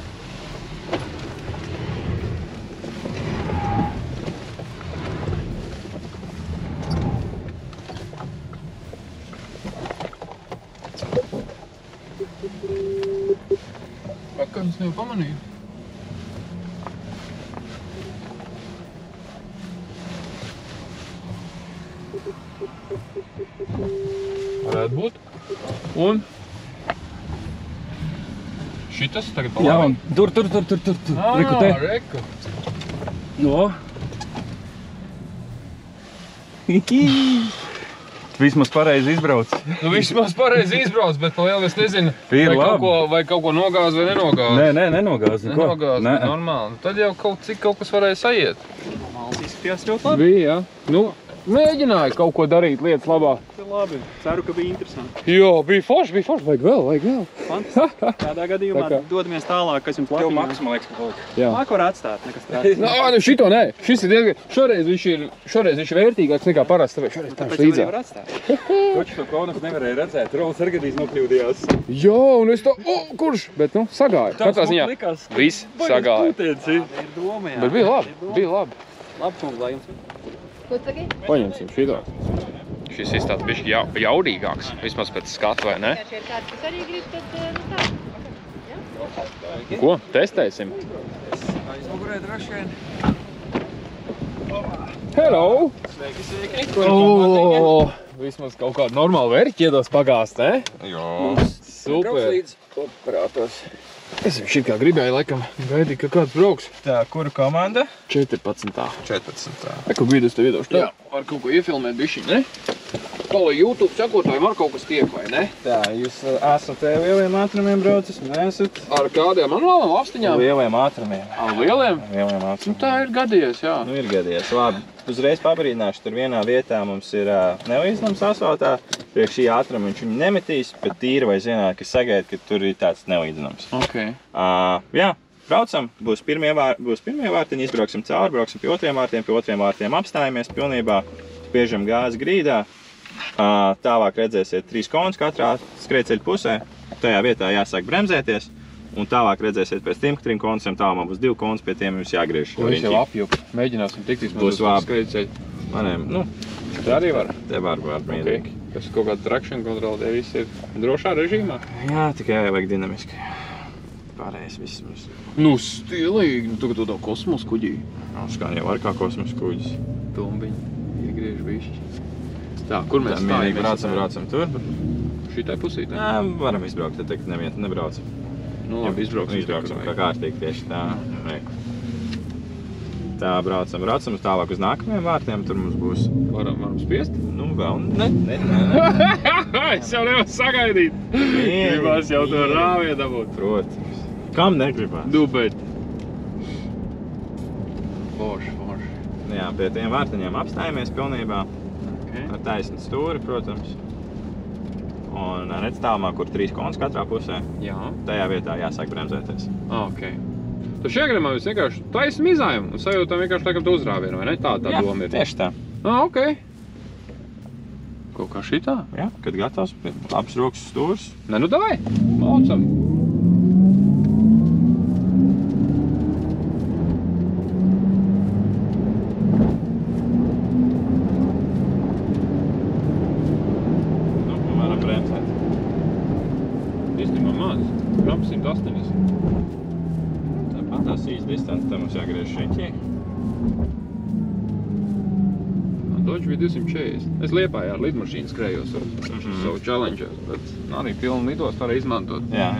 Kāds nevar pamanīt? Varētu būt. Un šitas tagad palāvi? Jā, un tur. Reku te. Reku. No. Vismaz pareizi izbrauc. Nu, vismaz pareizi izbrauc, bet palielu es nezinu, vai kaut ko nogāz vai nenogāz. Nē, nenogāz. Nenogāz, normāli. Tad jau kaut kas varēja sajiet. Normāls izskatījās ļoti labi. Bija, jā. Nu, mēģināju kaut ko darīt lietas labā. labi. Ceru, ka bija interesanti. Jā, bija forši. Vajag vēl. Fantastiski. Tādā gadījumā dodamies tālāk, kas jums Latvijā. Tev maks, man liekas, ka palika. Jā. Māk var atstāt, nekas trācis. Nu, šito nē. Šis ir diezgan... Šoreiz viņš ir vērtīgāks nekā parasti. Šoreiz tā līdzā. Var atstāt. Taču to Kaunas nevarēja redzēt. Rols Argadīs nokļūdījās. Jā, un es to... kurš? Bet, sagāja. Katrā ziņā. Viss sagāja. Ir doma, jā. Bet bija labi. Labi, kungs, lai jums. Ko tagad? Paņemsim šito. Šis ir tāds bišķi jaudīgāks, vismaz pēc skatu, vai ne? Ja šie ir kādi, kas arī grib, tad tā. Ko? Testēsim. Aizmugurē droši vien. Hello! Sveiki. Vismaz kaut kādu normālu vērķi iedos pagāst, ne? Jā. Super. Operātos. Es viņš ir kā gribēju, laikam, gaidīju, ka kāds brauks. Tā, kura komanda? 14. 14. Ko brīdi es tev iedošu? Tā, var kaut ko iefilmēt bišķiņ, ne? Pala YouTube sakotājiem var kaut kas tiek, vai ne? Tā, jūs esat lieliem ātrumiem braucis, nesat? Ar kādiem manuālām aftiņām? Lieliem ātrumiem. Ar lieliem? Lieliem ātrumiem. Nu, tā ir gadījies, jā. Nu, ir gadījies, labi. Uzreiz pabrīdināšu, tur vienā vietā mums ir nelīdzlams asfaltā. Priekš šī ātruma viņš viņu nemetīs, bet tīri vai zināt, ka sagaida, ka tur ir tāds nelīdzlams. Ok. Jā, braucam, būs pirmie vārtiņi, izbrauksim cauri, brauksim pie otriem vārtiem apstājamies pilnībā, spiežam gāzi grīdā. Tālāk redzēsiet 3 konus katrā skrejceļa pusē, tajā vietā jāsāk bremzēties. Un tālāk redzēsiet pēc tiem 3 konusiem, tālāk būs 2 konus, pie tiem jums jāgriež. To es jau apjuku. Mēģināsim tikt būs izmantot skrejceļu. Maniem, nu, te arī var? Te var mierīgi. Tas kaut kāda traction kontrola, tie visi ir drošā režīmā? Jā, tikai vajag dinamiski. Pārējais viss mums. Nu, stilīgi. Nu, tagad to kosmos kuģī. Skan jau var kā kosmos kuģis. Tumbiņi iegriež bišķi. Tā, kur mēs mierīgi braucam tur? Šitai pusītē? Jā, varam izbraukt, te teikt nevienu nebraucam. Nu, labi, izbrauksim kā kārtīgi tieši tā. Tā, braucam tālāk uz nākamajiem vārtiem, tur mums būs... Varam spiest? Nu, vēl ne. Es jau nevaru sagaidīt. Gribās jau to rāvie dabūt. Protams. Kam negribās? Nu, bet... Forši. Jā, pie tiem vārtiņiem apstājamies pilnībā. Ar taisnu stūri, protams. Un redz tālumā, kur 3 konus katrā pusē. Jā. Tajā vietā jāsāk bremzēties. Ok. Tu šajā gadījumā mēs vienkārši taisam izājumu un sajūtam vienkārši laikam to uzrāvienu, vai ne? Tā doma ir. Jā, tieši tā. Ok. Kaut kā šitā? Jā, kad gatavs, labs rokas stūrs. Ne, nu davai, maucam. Gramm 180. Tāpat tās īsti distance, tā mums jāgriež šeķī. Dodge bija 240. Es Liepājā ar lidmašīnu skrējos ar savu challenge, bet arī pilnu lidostu varēja izmantot. Jā.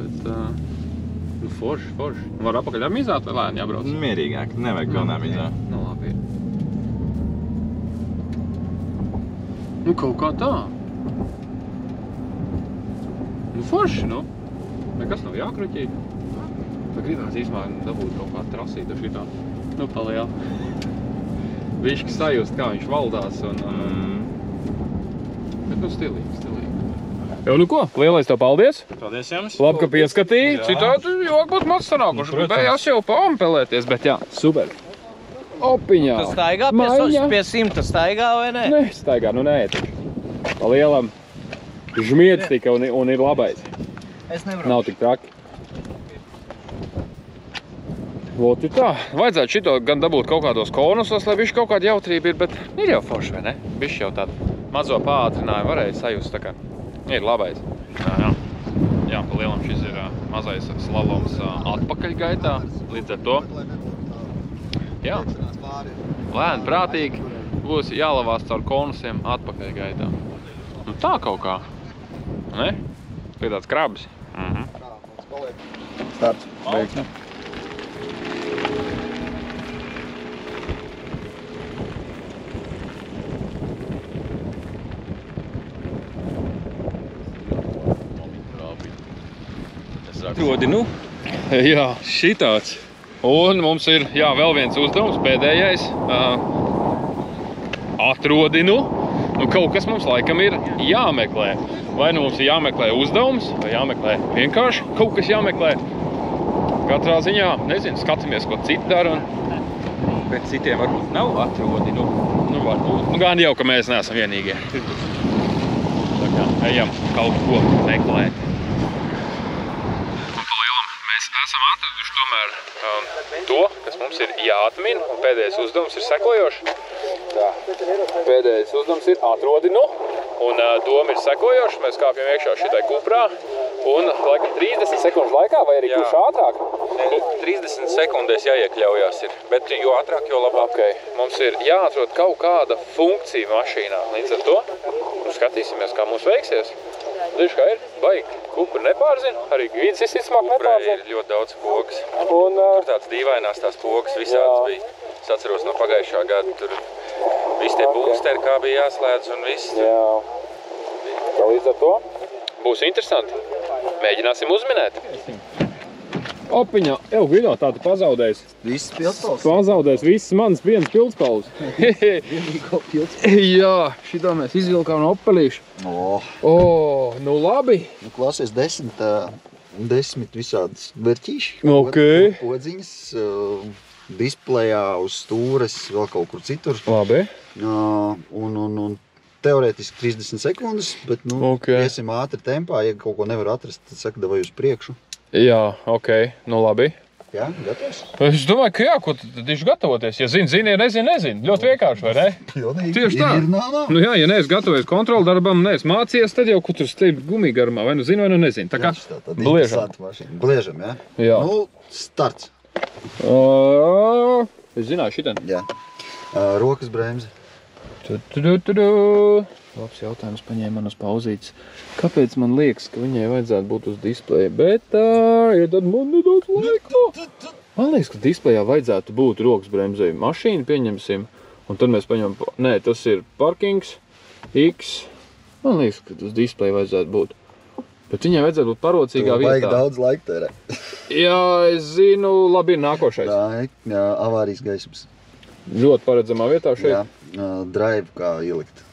Bet, nu, forši. Var apakaļ ar mizāt vai lēni jābrauc? Mierīgāk, nevajag pilnā mizāt. Nu, labi. Nu, kaut kā tā. Nu, forši, nu. Nekas nav jākruķī. Tā gribās īsmā dabūt kaut kādu trasītu šitā. Nu, palielu. Višķi sajust, kā viņš valdās un... Bet, nu, stilīgi. Jau, nu ko? Lielais tev paldies. Paldies jums. Labi, ka pieskatīji. Citādi joki būtu maz sanākuši. Gribējās jau paampelēties, bet jā, super. Opiņā. Tu staigā pie 100 staigā vai ne? Ne, staigā, nu nē, taču. Pa lielam žmiedz tika un ir labais. Es nevaru. Nav tik traki. Vot ir tā. Vajadzētu šito gan dabūt kaut kādos konusos, lai bišķi kaut kāda jautrība ir, bet ir jau forši, vai ne? Bišķi jau tādu mazo pātrinājumu varēja sajust, tā kā ir labais. Jā, pa lielam šis ir mazais slaloms atpakaļgaitā, līdz ar to. Jā, lēni, prātīgi būs jālavās caur konusiem atpakaļgaitā. Nu tā kaut kā, ne? Pie tāds krabs. Starts. Veiksmi. Rodi, nu? Jā. Šitāds. Un mums ir, vēl viens uzdevums, pēdējais. Atrodi, nu. Nu, kaut kas mums laikam ir jāmeklē. Vai nu mums ir jāmeklē uzdevums, vai jāmeklē vienkārši kaut kas jāmeklē. Katrā ziņā, nezinu, skatāmies, ko citi dara. Bet citiem varbūt nav atrodi, nu. Nu, varbūt. Nu, gan jau, ka mēs neesam vienīgie. Tā kā ejam kaut ko meklēt. Un palielam, mēs esam atraduši tomēr to, kas mums ir jāatmin, un pēdējais uzdevums ir sekojošs. Tā, pēdējais uzdevums ir atrodi nu, un doma ir sekojoša. Mēs kāpjam iekšā šitai kuprā, un laikam 30 sekundžu laikā, vai arī kurš ātrāk? 30 sekundēs jāiekļaujās ir, bet jo ātrāk, jo labāk. Okay. Mums ir jāatrod kaut kāda funkcija mašīnā. Līdz ar to skatīsimies, kā mums veiksies. Līdz kā ir, baigi kupru nepārzina, arī vīdes izticamāk nepārzina. Ir ļoti daudz pogas. Tur tāds dīvainās tās pogas visādas bija. Es atceros no pagājušā gada, tur visi tie boosteri, kā bija jāslēdz un viss. Jā. Līdz ar to būs interesanti. Mēģināsim uzminēt. Opiņā, jau Guido, tā tu pazaudējis. Visas pildspaules. Pazaudējis visas manas vienas pildspaules. Vienīgo pildspaules. Jā, šitā mēs izvilkām no opelīšu. Nu labi. Nu, klausies 10 visādas verķīši. Ok. Podziņas, displejā uz stūres, vēl kaut kur citur. Labi. Un teorētiski 30 sekundes, bet iesim ātri tempā, ja kaut ko nevar atrast, tad saka, vai uz priekšu. Jā, ok, nu labi. Jā, gatavs? Es domāju, ka jā, ko tad viņš gatavoties. Ja zini, ja nezini. Ļoti vienkārši, vai ne? Pilnīgi. Tieši tā. Nu jā, ja neesi gatavojies kontroli darbam, neesi mācījies, tad jau kur tur steip gumijgarumā, vai nu zini, vai nu nezini. Tā kā bliežam. Bliežam, jā? Jā. Nu, starts. Es zināju šitan. Jā. Rokas bremze. Labs jautājums, paņēma man uz pauzītes. Kāpēc man liekas, ka viņai vajadzētu būt uz displeja? Bet iedod man nedaudz laiku. Man liekas, ka displejā vajadzētu būt rokas bremzei. Mašīnu pieņemsim, un tad mēs paņemam... Nē, tas ir parkings, X. Man liekas, ka uz displeja vajadzētu būt. Bet viņai vajadzētu būt parocīgā vietā. Tu vajag daudz laika tērē. Jā, es zinu, labi ir nākošais. Jā, avārijas gaismas. Ļoti paredzamā vietā šeit. Jā, drive kā ielikt.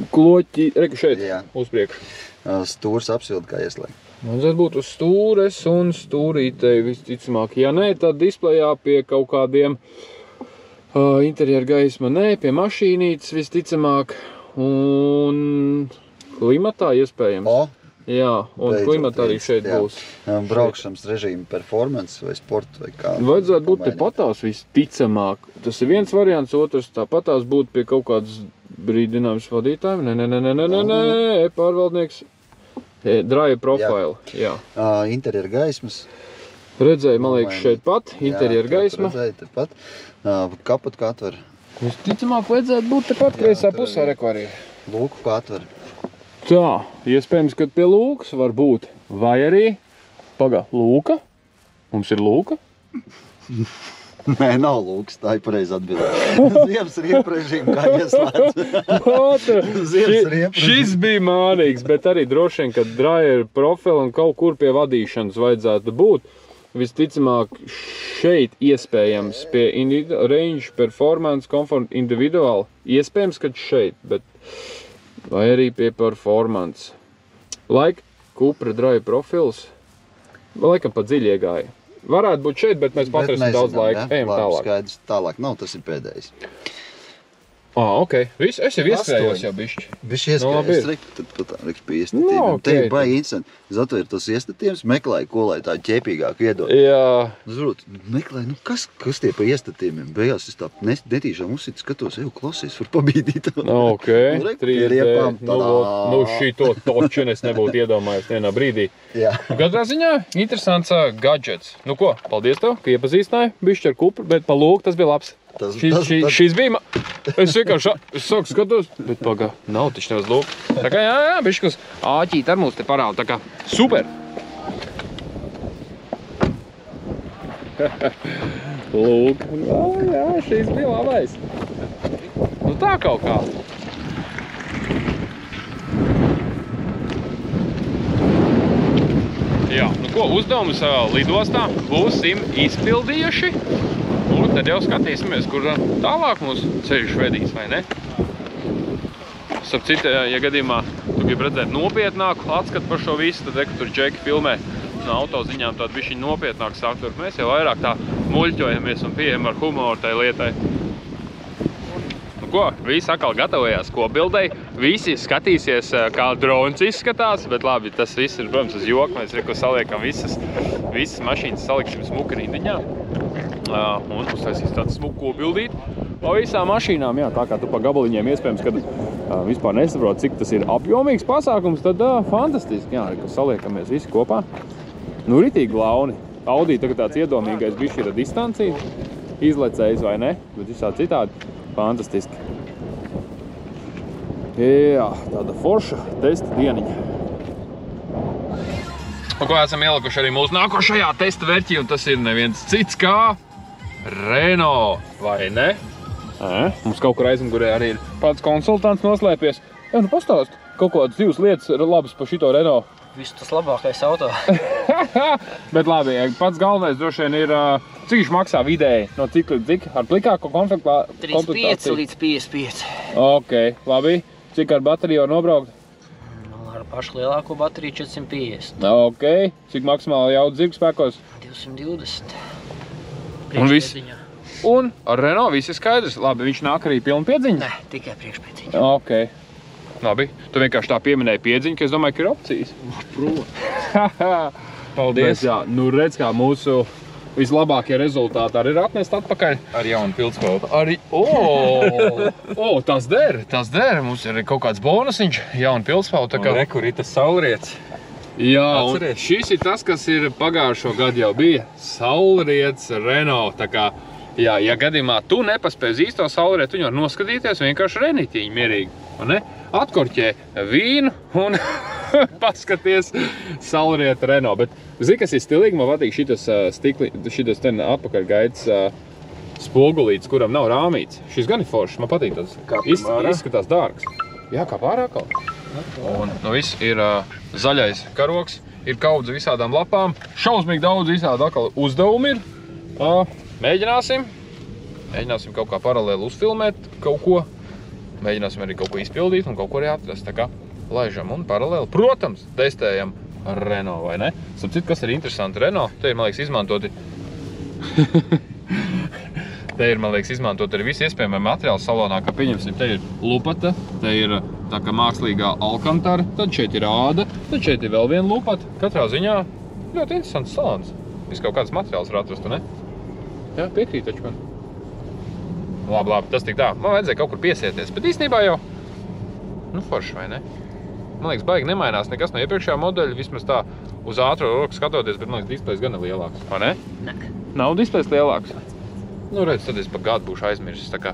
Kloķi, reku šeit, uz priekšu. Stūrs apsildi kā ieslēgt. Vajadzētu būt uz stūres un stūrītei visticamāk. Ja nē, tad displejā pie kaut kādiem interjeru gaisma nē, pie mašīnītes visticamāk. Un klimatā iespējams. Jā, un klimatā arī šeit būs. Braukšanas režīma performance vai sporta vai kā. Vajadzētu būt te patās visticamāk. Tas ir viens variants, otrs tā patās būt pie kaut kādas brīdinājums vadītājiem. Nē, pārvaldnieks. Drive profile, jā. Interjeru gaismas. Redzēju, man liekas, šeit pat. Interjeru gaisma. Redzēju, te pat. Kapotu katver. Visticamāk, vajadzētu būt te pat kreisā pusē rekvarī. Lūku katver. Tā, iespējams, ka pie lūkas var būt. Vai arī, lūka? Mums ir lūka? Nē, nav lūkas, tā ir pareizi atbildēt. Ziemas rieprežīm kā ieslēdz. Šis bija mānīgs, bet arī droši vien, ka driver profila un kaut kur pie vadīšanas vajadzētu būt. Visticamāk, šeit iespējams pie range, performance, comfort, individual. Iespējams, ka šeit, bet... Vai arī pie performance. Laika, kupra, drive profils. Laikam pa dziļi iegāja. Varētu būt šeit, bet mēs patrasim daudz laika. Ejam tālāk. Skaidrs, tālāk nav, tas ir pēdējais. Ok. Viss, es jau ieskrējos jau bišķi. Bišķi ieskrējos, tad pat tā pie iestatījumiem. Te ir baigi interesanti. Zato ir tas iestatījums, meklēju, ko lai tā ķēpīgāk iedod. Jā. Zrūt, meklēju, kas tie pa iestatījumiem? Beigās es tā netīšām uzsit, skatos, klausies, var pabīdīt. Ok. 3D. Nu šito toču es nebūtu iedomājies vienā brīdī. Jā. Katrā ziņā interesants gadžets. Nu ko, paldies tev, ka iepazīstināji bišķi ar kupru, bet pa lūku tas bija labs. Šis bija... Es vienkārši sāku skatos, bet pagā, nav taču nevaz lūk. Tā kā jā, bišķi, kas āķīt ar mūs te parāda, tā kā super! Lūk, jā, šīs bija labais. Nu tā kaut kā. Jā, nu ko, uzdevums lidostā būsim izpildījuši. Un tad jau skatīsimies, kur tālāk mūsu ceļš vedīs, vai ne? Starp citu, ja gadījumā tu gribi redzēt nopietnāku atskatu par šo visu, tad reku tur džeki filmē no auto ziņām tādu bišķiņ nopietnāku sakturu. Mēs jau vairāk tā muļķojamies un pieejam ar humoru tai lietai. Nu ko, visi atkal gatavojās kopbildei, visi skatīsies, kā drons izskatās, bet labi, tas viss ir, protams, uz joku. Mēs reku saliekam visas mašīnas salikšam smuka rindiņā. Un uztaisīs tādu smuku kopbildīt. Pa visām mašīnām, jā, tā kā tu pa gabaliņiem iespējams, kad vispār nesaprot, cik tas ir apjomīgs pasākums, tad fantastiski, jā, ka saliekamies visi kopā. Nu, ritīgi launi. Audi tagad tāds iedomīgais bišķi ir distancija, izlecējis vai ne, bet visā citādi fantastiski. Jā, tāda forša testa dieniņa. Un ko esam ielikuši arī mūsu nākošajā testa verķī, un tas ir neviens cits kā Renault, vai ne? Mums kaut kur aizmugurē arī ir pats konsultants noslēpies. Jā, nu pastāst, kaut kādas divas lietas ir labas par šito Renault. Viss tas labākais auto. Bet labi, pats galvenais droši vien ir, cik viņš maksā vidēji? No cik līdz cik? Ar plikāko komplektāciju? 35 līdz 55. Ok, labi. Cik ar bateriju var nobraukt? Ar pašu lielāko bateriju 450. Ok. Cik maksimāli jauda zirgspēkos? 220. Un viss? Un ar Renault viss ir skaidrs. Labi, viņš nāk arī pilna piedziņa? Nē, tikai priekšpiedziņa. Ok. Labi. Tu vienkārši tā pieminēji piedziņu, ka es domāju, ka ir opcijas. Paldies. Jā, nu redz, kā mūsu vislabākie rezultāti arī ir atnest atpakaļ. Ar jaunu pildspalvu. Arī, tas der. Mums ir kaut kāds bonusiņš, jauna pildspalva. Rekur ir tas saulrietis. Jā, un šis ir tas, kas ir pagājušo gadu jau bija. Saulrietis Renault. Tā kā, jā, ja gadījumā tu nepaspēj uz īsto saulrietu, tu var noskatīties vienkārši renitīņi mierīgi. Ne? Atkorķē vīnu un paskaties saulrieta Renault. Bet, zini, kas ir stilīgi? Man patīk šitas ten atpakaļgaitas spogulītes, kuram nav rāmīts. Šis gan ir foršs, man patīk tas. Izskatās dārgs. Jā, kā pārāk. Un nu viss ir zaļais karoks, ir kaudze visādām lapām. Šausmīgi daudz visādi atkal uzdevumi ir. Mēģināsim kaut kā paralēli uzfilmēt kaut ko. Mēģināsim arī kaut ko izpildīt un kaut ko arī atrast. Tā kā laižam un paralēli, protams, testējam Renault, vai ne? Starp citu, kas ir interesanti Renault, te ir, man liekas, izmantoti izmantot arī visi iespējamie materiāli salonā, kā pieņemsim, te ir lupata, te ir tā kā mākslīgā alkantara, tad šeit ir āda, tad šeit ir vēl viena lupata. Katrā ziņā ļoti interesants salons. Viss kaut kāds materiāls var atrast, ne? Jā, piekrīt taču man. Labi, tas tik tā. Man vajadzēja kaut kur piesieties, bet īstenībā jau, nu forši, vai ne? Man liekas, baigi nemainās nekas no iepriekšējā modeļa, vismaz tā uz ātro roku skatoties, bet man liekas, displejs gan ir lielāks, vai ne? Nē. Nav displejs lielāks? Nu, redz, tad es pa gadu būšu aizmirsis, tā kā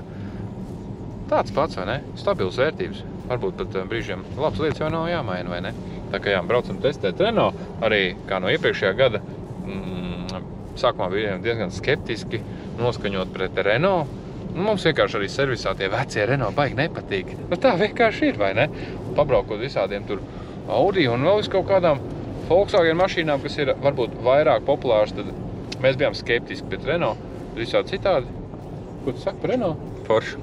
tāds pats, vai ne? Stabils vērtības. Varbūt pat brīžiem labas lietas jau nav jāmaina, vai ne? Tā kā jā, braucam testēt Renault, arī kā no iepriekšējā gada, sākumā bija diezgan skeptiski noskaņot pret Renault. Mums vienkārši arī servisā tie vecie Renault baigi nepatīk. Nu tā vienkārši ir, vai ne? Pabraukot visādiem tur Audi un vēl kaut kādām Volkswagen mašīnām, kas ir varbūt vairāk populārs, tad mēs bijām skeptiski pret Renault. Visādi citādi. Ko tu saki par Renault? Forši.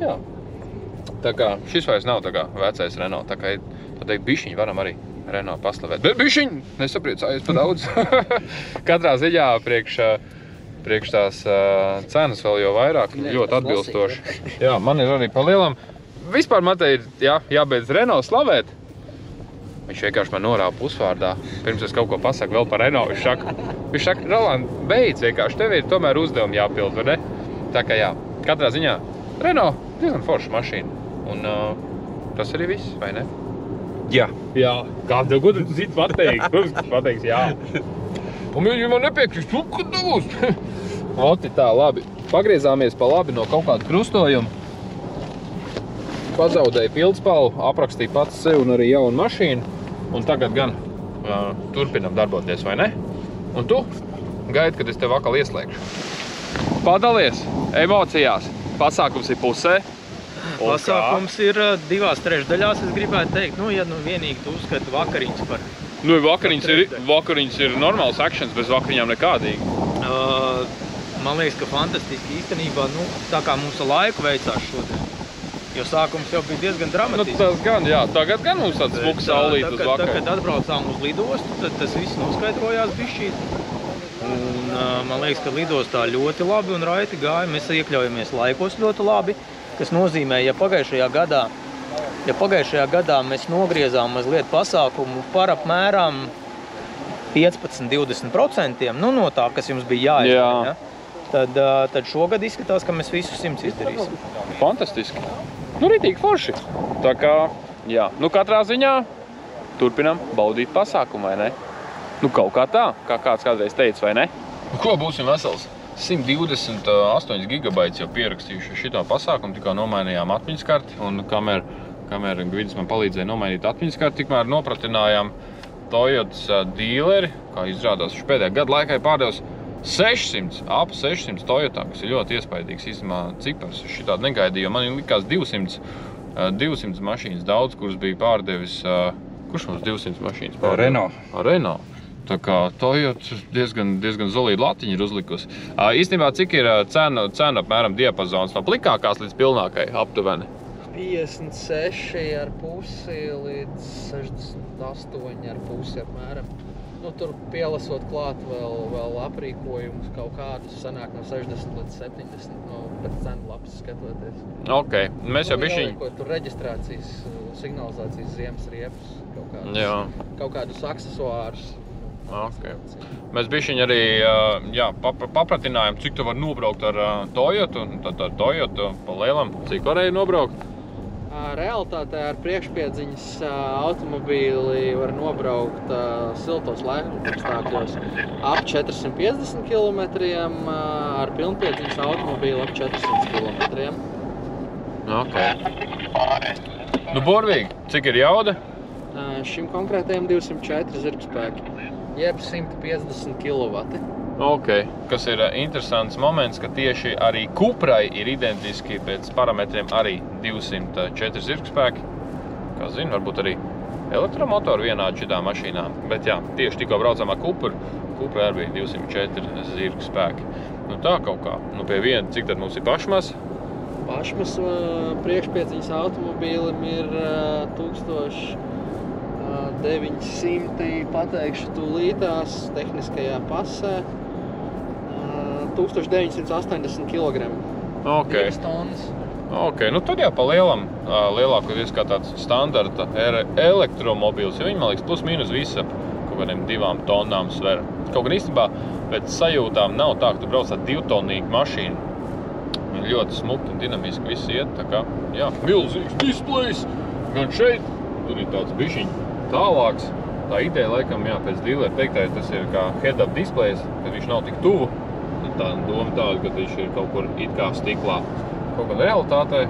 Jā. Tā kā šis vairs nav tā kā vecais Renault. Tā kā, pateikt, bišķiņi varam arī Renault paslavēt. Bet bišķiņi nesapriecājies pa daudz. Katrā ziņā priekš tās cenas vēl jau vairāk, ļoti atbilstoši. Jā, man ir arī pa lielam. Vispār man te ir jābeidz Renault slavēt. Viņš vienkārši man norāva pusvārdā. Pirms es kaut ko pasaku vēl par Renault. Viņš saka, Roland, beidz vienkārši. Tev ir tomēr uzdevumi jāpild, vai ne? Tā kā jā, katrā ziņā Renault diezgan forša mašīna. Un tas arī viss, vai ne? Jā. Jā, kādu gudu tu zini pateiks? Protams, kas pateiks, jā. Un viņi man nepiekrist, kad nebūs. Oti tā, labi. Pagriezāmies pa labi no kaut kāda krustojuma. Pazaudēju pildspalvu, aprakstīju pats sev un arī jaunu mašīnu. Un tagad gan turpinam darboties, vai ne? Un tu gaidi, kad es tev atkal ieslēgšu. Padalies emocijās. Pasākums ir pusē. Pasākums ir 2/3, es gribētu teikt. Nu, ja nu vienīgi tu uzskati vakariņas par... Nu, vakariņas ir normāls actions, bez vakariņām nekādīgi. Man liekas, ka fantastiski īstenībā, nu, tā kā mums laiku veicās šodien. Jo sākums jau bija diezgan dramatisks. Nu, tas gan, jā. Tagad gan mums tāds smuks saulīt uz vakaru. Kad atbraucām uz lidostu, tad tas viss noskaidrojās bišķīt. Un man liekas, ka lidostā ļoti labi un raiti gāja. Mēs iekļaujamies laikos ļoti labi, kas nozīmē, ja pagājušajā gadā mēs nogriezām mazliet pasākumu par apmēram 15–20%, nu no tā, kas jums bija jāizdara, ja? Tad šogad izskatās, ka mēs visu 100 izdarīsim. Fantastiski. Nu, ritīgi forši. Tā kā, jā, nu katrā ziņā turpinam baudīt pasākumu, vai ne? Nu, kaut kā tā, kā kāds kādreiz teica, vai ne? Nu, ko būsim vesels? 128 gigabaits jau pierakstījuši šitā pasākumu, tikā nomainījām atmiņas karti, un kamēr Gvidis man palīdzēja nomainīt atmiņas karti, tikmēr nopratinājām Toyotas dīleri, kā izrādās, viņš pēdējā gada laikā pārdevis 600 Toyotām, kas ir ļoti iespaidīgs īstenībā cipars. Es šitādi negaidīju, jo man likās 200 mašīnas daudz, kuras bija pārdevis. Kurš mums 200 mašīnas pārdevis? Renault. Tā kā Toyota diezgan zolīdu latiņu ir uzlikusi. Īstenībā, cik ir cena apmēram diapazons no plikākās līdz pilnākai aptuveni? 56,5 līdz 68,5 apmēram. Nu, tur pielasot klāt vēl aprīkojumus kaut kādus, sanāk no 60 līdz 70, no pēc cenu lapas skatoties. Ok, mēs jau bišķiņi... Tur reģistrācijas, signalizācijas ziemas riepus, kaut kādus aksesuārus. Okay. Mēs bišķiņi arī papratinājām, cik tu var nobraukt ar Toyotu, tad ar Toyotu pa lielam, cik varēja nobraukt? Realitātē ar priekšpiedziņas automobīli var nobraukt siltos laikapstākļos ap 450 km, ar pilnpiedziņas automobīli ap 400 km. Ok. Nu, burvīgi, cik ir jauda? Šim konkrētajam 204 zirgspēki, jeb 150 kW. Ok, kas ir interesants moments, ka tieši arī Cuprai ir identiski pēc parametriem arī 204 zirgspēki. Kā zinu, varbūt arī elektromotoru vienādi šitām mašīnām. Bet jā, tieši tikko braucām ar Cupru, Cuprai arī bija 204 zirgspēki. Nu tā kaut kā. Nu pie viena, cik tad mums ir pašmas? Pašmas priekšpiedziņas automobīlim ir 1900, pateikšu tūlītās, tehniskajā pasē. 1980 kg. Ok. 2 tonnas. Ok, nu tad jau pa lielam, lielākoties kā tāds standarta elektromobils, jo viņi, man liekas, plus mīnus visi ap kaut kādiem 2 tonnām svera. Kaut gan īstenībā pēc sajūtām nav tā, ka tu brauc ar 2-tonnīgu mašīnu. Viņi ļoti smuki un dinamiski visi iet, tā kā, jā, milzīgs displejs, gan šeit, tur ir tāds bišķiņ tālāks. Tā ideja, laikam, jā, pēc dīlera teiktāja, tas ir kā head-up displejs, kad viņš nav tik tuvu. Tā doma tāda, ka viņš ir kaut kur it kā stiklā. Kaut gan realitātē,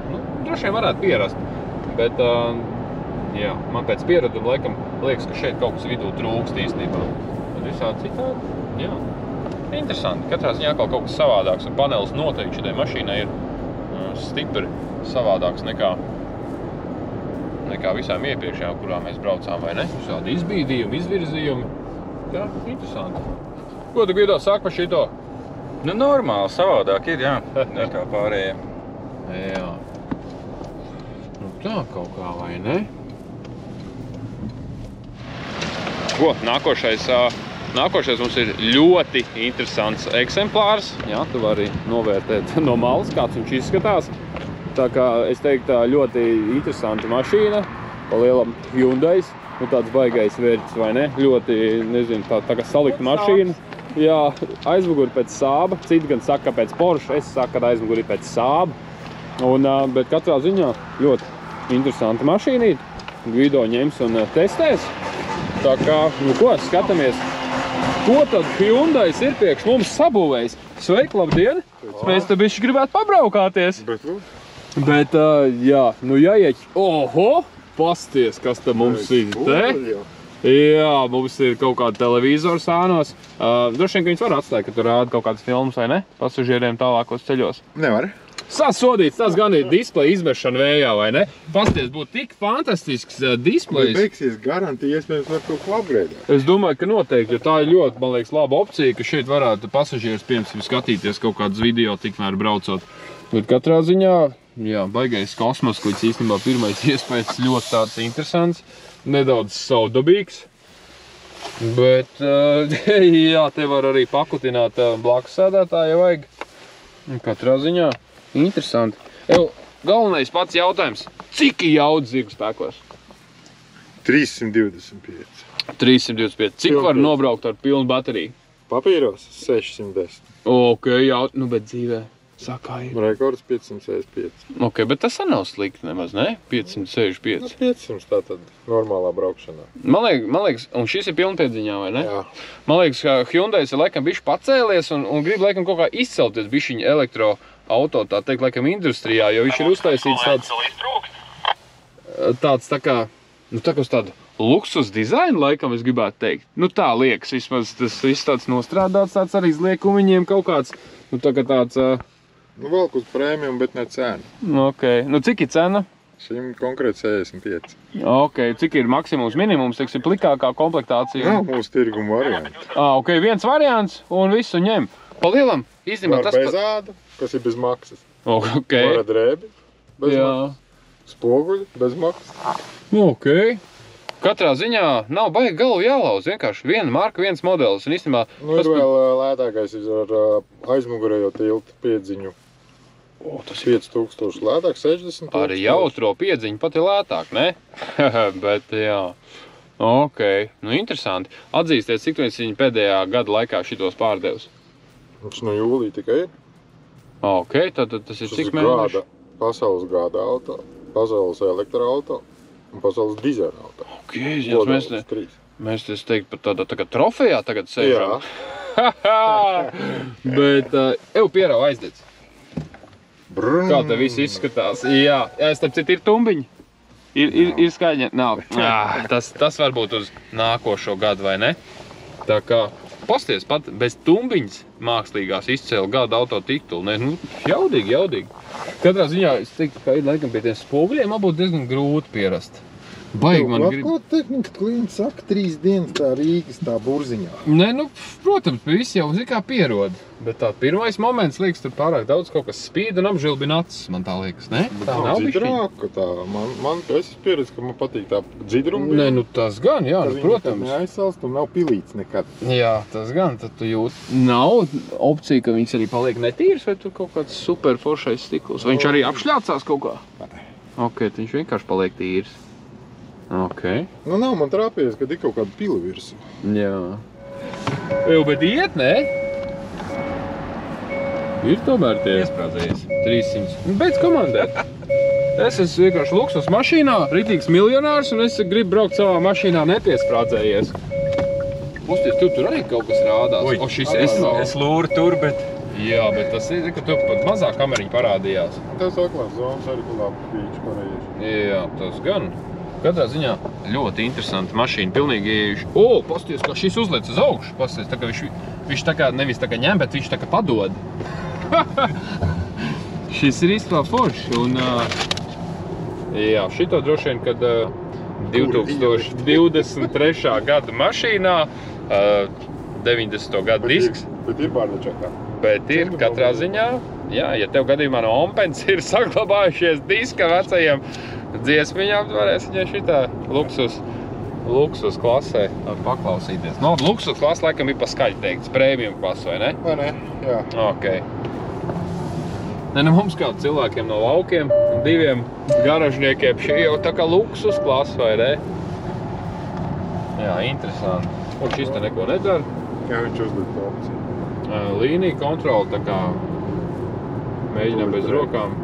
nu, droši vien varētu pierast. Bet, jā, man pēc piereduma, laikam, liekas, ka šeit kaut kas vidū trūkst īstenībā. Bet visādi citādi, jā. Interesanti. Katrā ziņā kaut kas savādāks. Un panelis noteikti šitai mašīnai ir stipri savādāks nekā visām iepriekšējām, kurām mēs braucām, vai ne? Visādi izbīdījumi, izvirzījumi. Jā, interesanti. Ko tu Gvido saka par šito? Nu, normāli, savādāk ir, jā, nekā pārējiem. Jā. Nu, tā kaut kā, vai ne? Ko, nākošais mums ir ļoti interesants eksemplārs. Jā, tu vari novērtēt no malas, kāds viņš izskatās. Tā kā, es teiktu, tā ļoti interesanta mašīna, pa lielam Hyundais, nu tāds baigais vērts, vai ne? Ļoti, nezinu, tā kā salikta mašīna. Jā, aizmuguri pēc Saaba, citi gan saka pēc Porsche, es saku, ka aizmuguri pēc Saaba. Bet katrā ziņā ļoti interesanta mašīnīt. Gvido ņems un testēs. Tā kā, nu ko, skatāmies, ko tad Hyundais ir priekš mums sabūvējis. Sveiki, labdien! Mēs te bišķi gribētu pabraukāties. Bet, jā, nu jāieķ. Oho, pasties, kas te mums ir te. Jā, mums ir kaut kāda televīzora sānos. Droši vien, ka viņas var atstāt, ka tur rāda kaut kādas filmas, vai ne? Pasažieriem tālākos ceļos. Nevar. Sasodīts, tas gan ir displeja izmešana vējā, vai ne? Pasties, būtu tik fantastisks displejs. Beigsies garantija, iespējams var kaut ko upgradeēt. Es domāju, ka noteikti, jo tā ir ļoti, man liekas, laba opcija, ka šeit varētu pasažieris, piemēram, skatīties kaut kādus video tikmēr braucot. Bet katrā ziņā, Jā, baigais kosmos, kuģis īstenībā pirmais iespējas ļoti tāds interesants, nedaudz savdabīgs. Bet, jā, te var arī pakutināt blakus sēdētāju, ja vajag. Katrā ziņā interesanti. Galvenais pats jautājums, cik jauda zirgu spēkos? 325. 325. Cik var nobraukt ar pilnu bateriju? Papīros 610. Ok, jā, nu bet dzīvē. Sakāji. Rekords 565. Ok, bet tas nav slikti nemaz, ne? 565. 500 tātad normālā braukšanā. Man liekas, un šis ir pilnpiedziņā, vai ne? Jā. Man liekas, ka Hyundais ir laikam bišķi pacēlies un grib laikam kaut kā izcelties bišķiņu elektroauto, tā teikt, laikam industrijā, jo viņš ir uztaisīts tāds tā kā, nu tā kā uz tādu luksus dizainu, laikam, es gribētu teikt. Nu tā liekas, vismaz tas viss tāds nostrādāts, tāds arī zliekumiņiem kaut kāds, nu tā kā tāds... Nu, vēl uz prēmiju, bet ne cena. Ok. Nu, cik ir cena? Šim konkrēti 65. Ok. Cik ir maksimums, minimums, teiksim, plikākā komplektācija? Nav mūsu tirguma varianti. Ok, viens variants un visu ņem. Pa lielam, īstenībā tas... Var bez āda, kas ir bez maksas. Ok. Var ar drēbi, bez maksas. Spoguļi, bez maksas. Ok. Katrā ziņā nav baigi galvu jālauz, vienkārši viena marka, viens modelis. Un īstenībā... Nu, ir vēl lētākais ar aizmugurējo tiltu piedziņu. Tas 5000 lētāk, 60 000. Arī jautro piedziņu pat ir lētāk, ne? Bet, jā. Ok, nu interesanti. Atzīsties, cik tu viņi pēdējā gada laikā šitos pārdevis? Viņš no jūlija tikai ir. Ok, tad tas ir cik mēneši? Pasaules gada auto, pasaules elektroauto un pasaules dizela auto. Ok, mēs teikt par tādā tā kā trofejā tagad sēžam. Jā. Bet, pierau aizdedz. Kā te viss izskatās? Jā, starp citu ir tumbiņi. Ir skaņa? Nav. Tas varbūt uz nākošo gadu, vai ne? Tā kā, pasties pat bez tumbiņas mākslīgās izcēla gada auto titulu. Nu, jaudīgi. Katrā ziņā, es teiktu, ka ir laikam pie tiem spoguļiem būtu diezgan grūti pierast. Baigi man grib... Ko tehnika klients saka, 3 dienas tā Rīgas tā burziņā? Nē, nu, protams, viss jau zin kā pierod. Bet tā pirmais moments liekas, tur pārāk daudz kaut kas spīd un apžilbina acis, man tā liekas, ne? Tā nav dzidrāka tā. Man es pieredzu, ka man patīk tā dzidruma. Nē, nu tas gan, jā, nu, protams. Kad neaizsalst un nav pilīts nekad. Jā, tas gan, tad tu jūti. Nav opcija, ka viņas arī paliek netīras, vai tur kaut kāds super foršais stikls. Vai viņš arī apšļācās kaut kā? Ok, viņš vienkārši paliek tīrs. Ok. Nu nav man trāpējies, kad ir kaut kāda pila virsū. Jā. Bet iet, ne? Ir tomēr tie iesprādzējies. 300. Beidz komandēt. Es esmu vienkārši luksus mašīnā, ritīgs miljonārs, un es gribu braukt savā mašīnā nepiesprādzējies. Pusties, tur arī kaut kas rādās. O, šis es lūru tur, bet... Jā, bet tas ir, ka tu pat mazāk kameriņi parādījās. Tas aklās zonas arī tu labi pīči parādījuši. Jā, tas gan. Katrā ziņā ļoti interesanta mašīna, pilnīgi iejuši. Pasties, kā šis uzliec uz augšu. Pasties, tā kā viņš tā kā nevis tā kā ņem, bet viņš tā kā padod. Šis ir īstenībā foršs. Un, jā, šito droši vien, kad 2023. gada mašīnā, 90. gada disks. Bet ir pārnečakā. Bet ir katrā ziņā, jā, ja tev gadījumā no Ompens ir saglabājušies diska vecajiem dziesmiņām, varēs viņai šitā luksus klasē paklausīties. No, luksus klasa laikam ir pa skaļi teikts, premium klasa, vai ne? Vai ne, jā. Ok. Ne, mums kā cilvēkiem no laukiem, 2 garažniekiem, šī jau tā kā luksus klasa, vai ne? Jā, interesanti. Un šis te neko nedara. Jā, viņš uzliek opciju. Līnija kontrola, tā kā mēģinām bez rokām.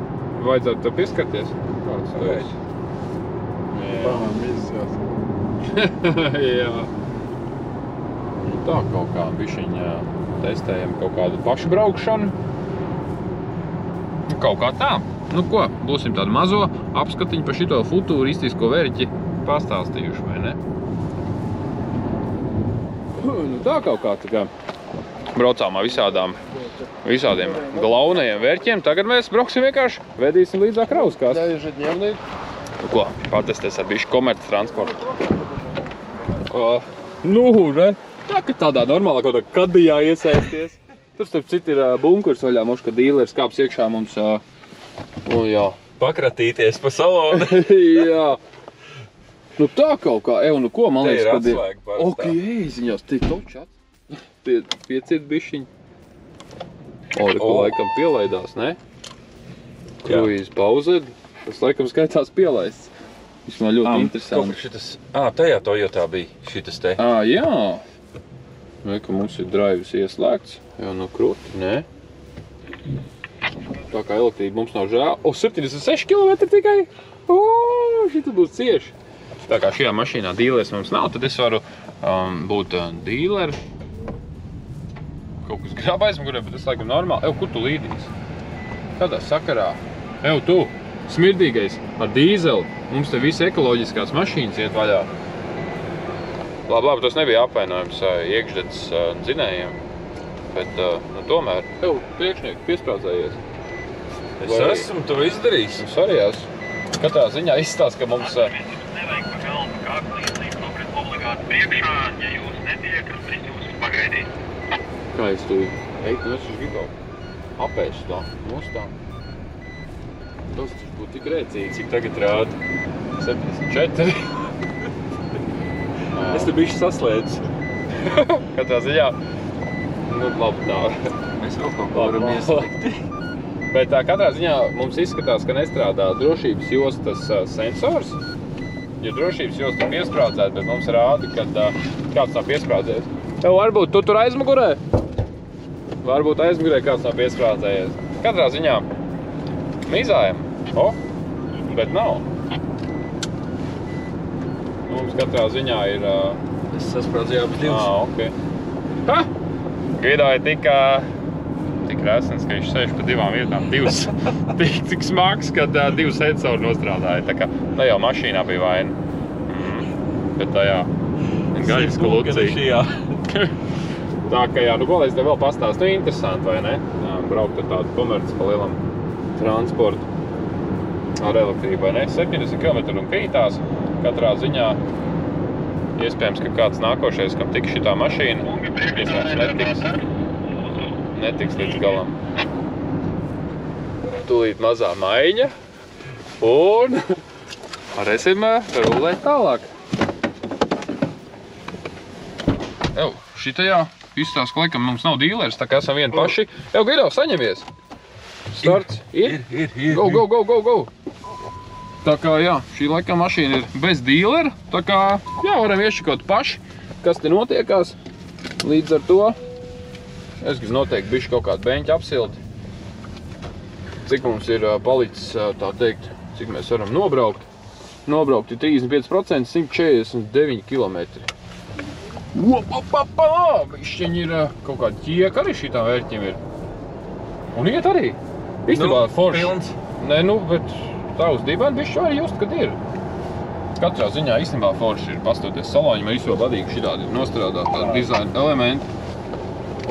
Vajadzētu tā piskarties. Kāds tas? Pārām mīzes jāsaka. Jā. Tā kaut kā bišķiņā testējam kaut kādu pašbraukšanu. Kaut kā tā. Nu ko, būsim tādu mazo apskatiņu par šito futūristisko veriķi pastāstījuši, vai ne? Nu tā kaut kā tā kā braucām ar visādiem glaunajiem vērķiem. Tagad mēs brauksim vienkārši, vedīsim līdzā krauskās. Ko, patesties ar bišķi komerci transportu. Nu, ne? Tā, ka tādā normālā kaut kā kadijā iesaisties. Tur starp citu ir bunkurs vaļā, moška dīlers kāps iekšā mums. Jā, pakratīties pa salonu. Jā. Nu tā kaut kā, nu ko, man liekas, kad ir... Te ir atslēga parastā. Ok, ziņās, te ir točats. Pieciet bišķiņi. Ko laikam pielaidās, ne? Kruīz pauzed. Tas laikam skaitās pielaists. Viņš man ļoti interesanti. Šitas, tajā Toyotā bija šitas te. Jā. Ka mums ir drives ieslēgts. Jā, nu krūti, nē. Tā kā elektrība mums nav žēl. 76 km tikai. Šita būs cieši. Tā kā šajā mašīnā dīlers mums nav, tad es varu būt dīleri. Kaut kas grāb aizmugurē, bet tas laikam normāli. Kur tu līdīs? Tādā sakarā. Tu, smirdīgais, ar dīzeli. Mums te visi ekoloģiskās mašīnas iet vaļā. Labi, tas nebija apvainojums iekšdedz dzinējiem. Bet, tomēr, priekšnieki piesprādzējies. Es esmu to izdarījis. Es arī esmu. Katrā ziņā izstāst, ka mums... Nevajag pa galvu kādu līdzību nokrit obligāti priekšā, ja jūs netiekat, es jūs pagaidīju. Kā es tu es gribu apēst tā, nostā. Tas būtu tik rēcīgi. Cik tagad rāda? 74. Es te bišķi saslēdzu. Katrā ziņā, labi tā. Mēs vēl kaut ko varam ieslēgt. Bet katrā ziņā mums izskatās, ka nestrādā drošības jostas sensors. Jo drošības josta piesprādzēt, bet mums rāda, kad kāds nav piesprādzējies. Varbūt tu tur aizmugurē? Varbūt aizmugurē kāds nav piesprādzējies. Katrā ziņā mizājam. Bet nav. Mums katrā ziņā ir... Es sasprādzēju abas divas. Ok. Gvido ir tik resens, ka viņš sēž pa divām vietām. Tik smags, kad divi sensori nostrādāja. Tā kā ne jau mašīnā bija vaina. Bet tajā gaļas kulucī. Tā kā jā, ko lai es tev vēl pastāstu? Interesanti, vai ne? Braukt ar tādu komerci pa lielam transportu ar elektrību, vai ne? 70 km un krītās. Katrā ziņā iespējams, ka kāds nākošais, kam tiks šitā mašīna, netiks līdz galam. Tūlīt mazā maiņa un varēsim rulēt tālāk. Šitajā izstāst, ka laikam mums nav dīlers, tā kā esam vieni paši. Gvido, saņemies! Starts ir? Go! Tā kā, jā, šī laikam mašīna ir bez dīlera, tā kā, jā, varam iešķikot paši, kas te notiekās. Līdz ar to es gribu noteikti bišķi kaut kādu beņķi apsildi. Cik mums ir palicis, tā teikt, cik mēs varam nobraukt. Nobraukt ir 35%, 149 km. Bišķiņi ir kaut kāda ķieka arī šitām vērķiem ir. Un iet arī. Īstenībā forši. Nē, bet tā uz dibēn bišķi arī just, kad ir. Katrā ziņā īstenībā forši ir pastoties saloņi. Man visu badīgi šitādi ir nostrādāt tādi dizaina elementi.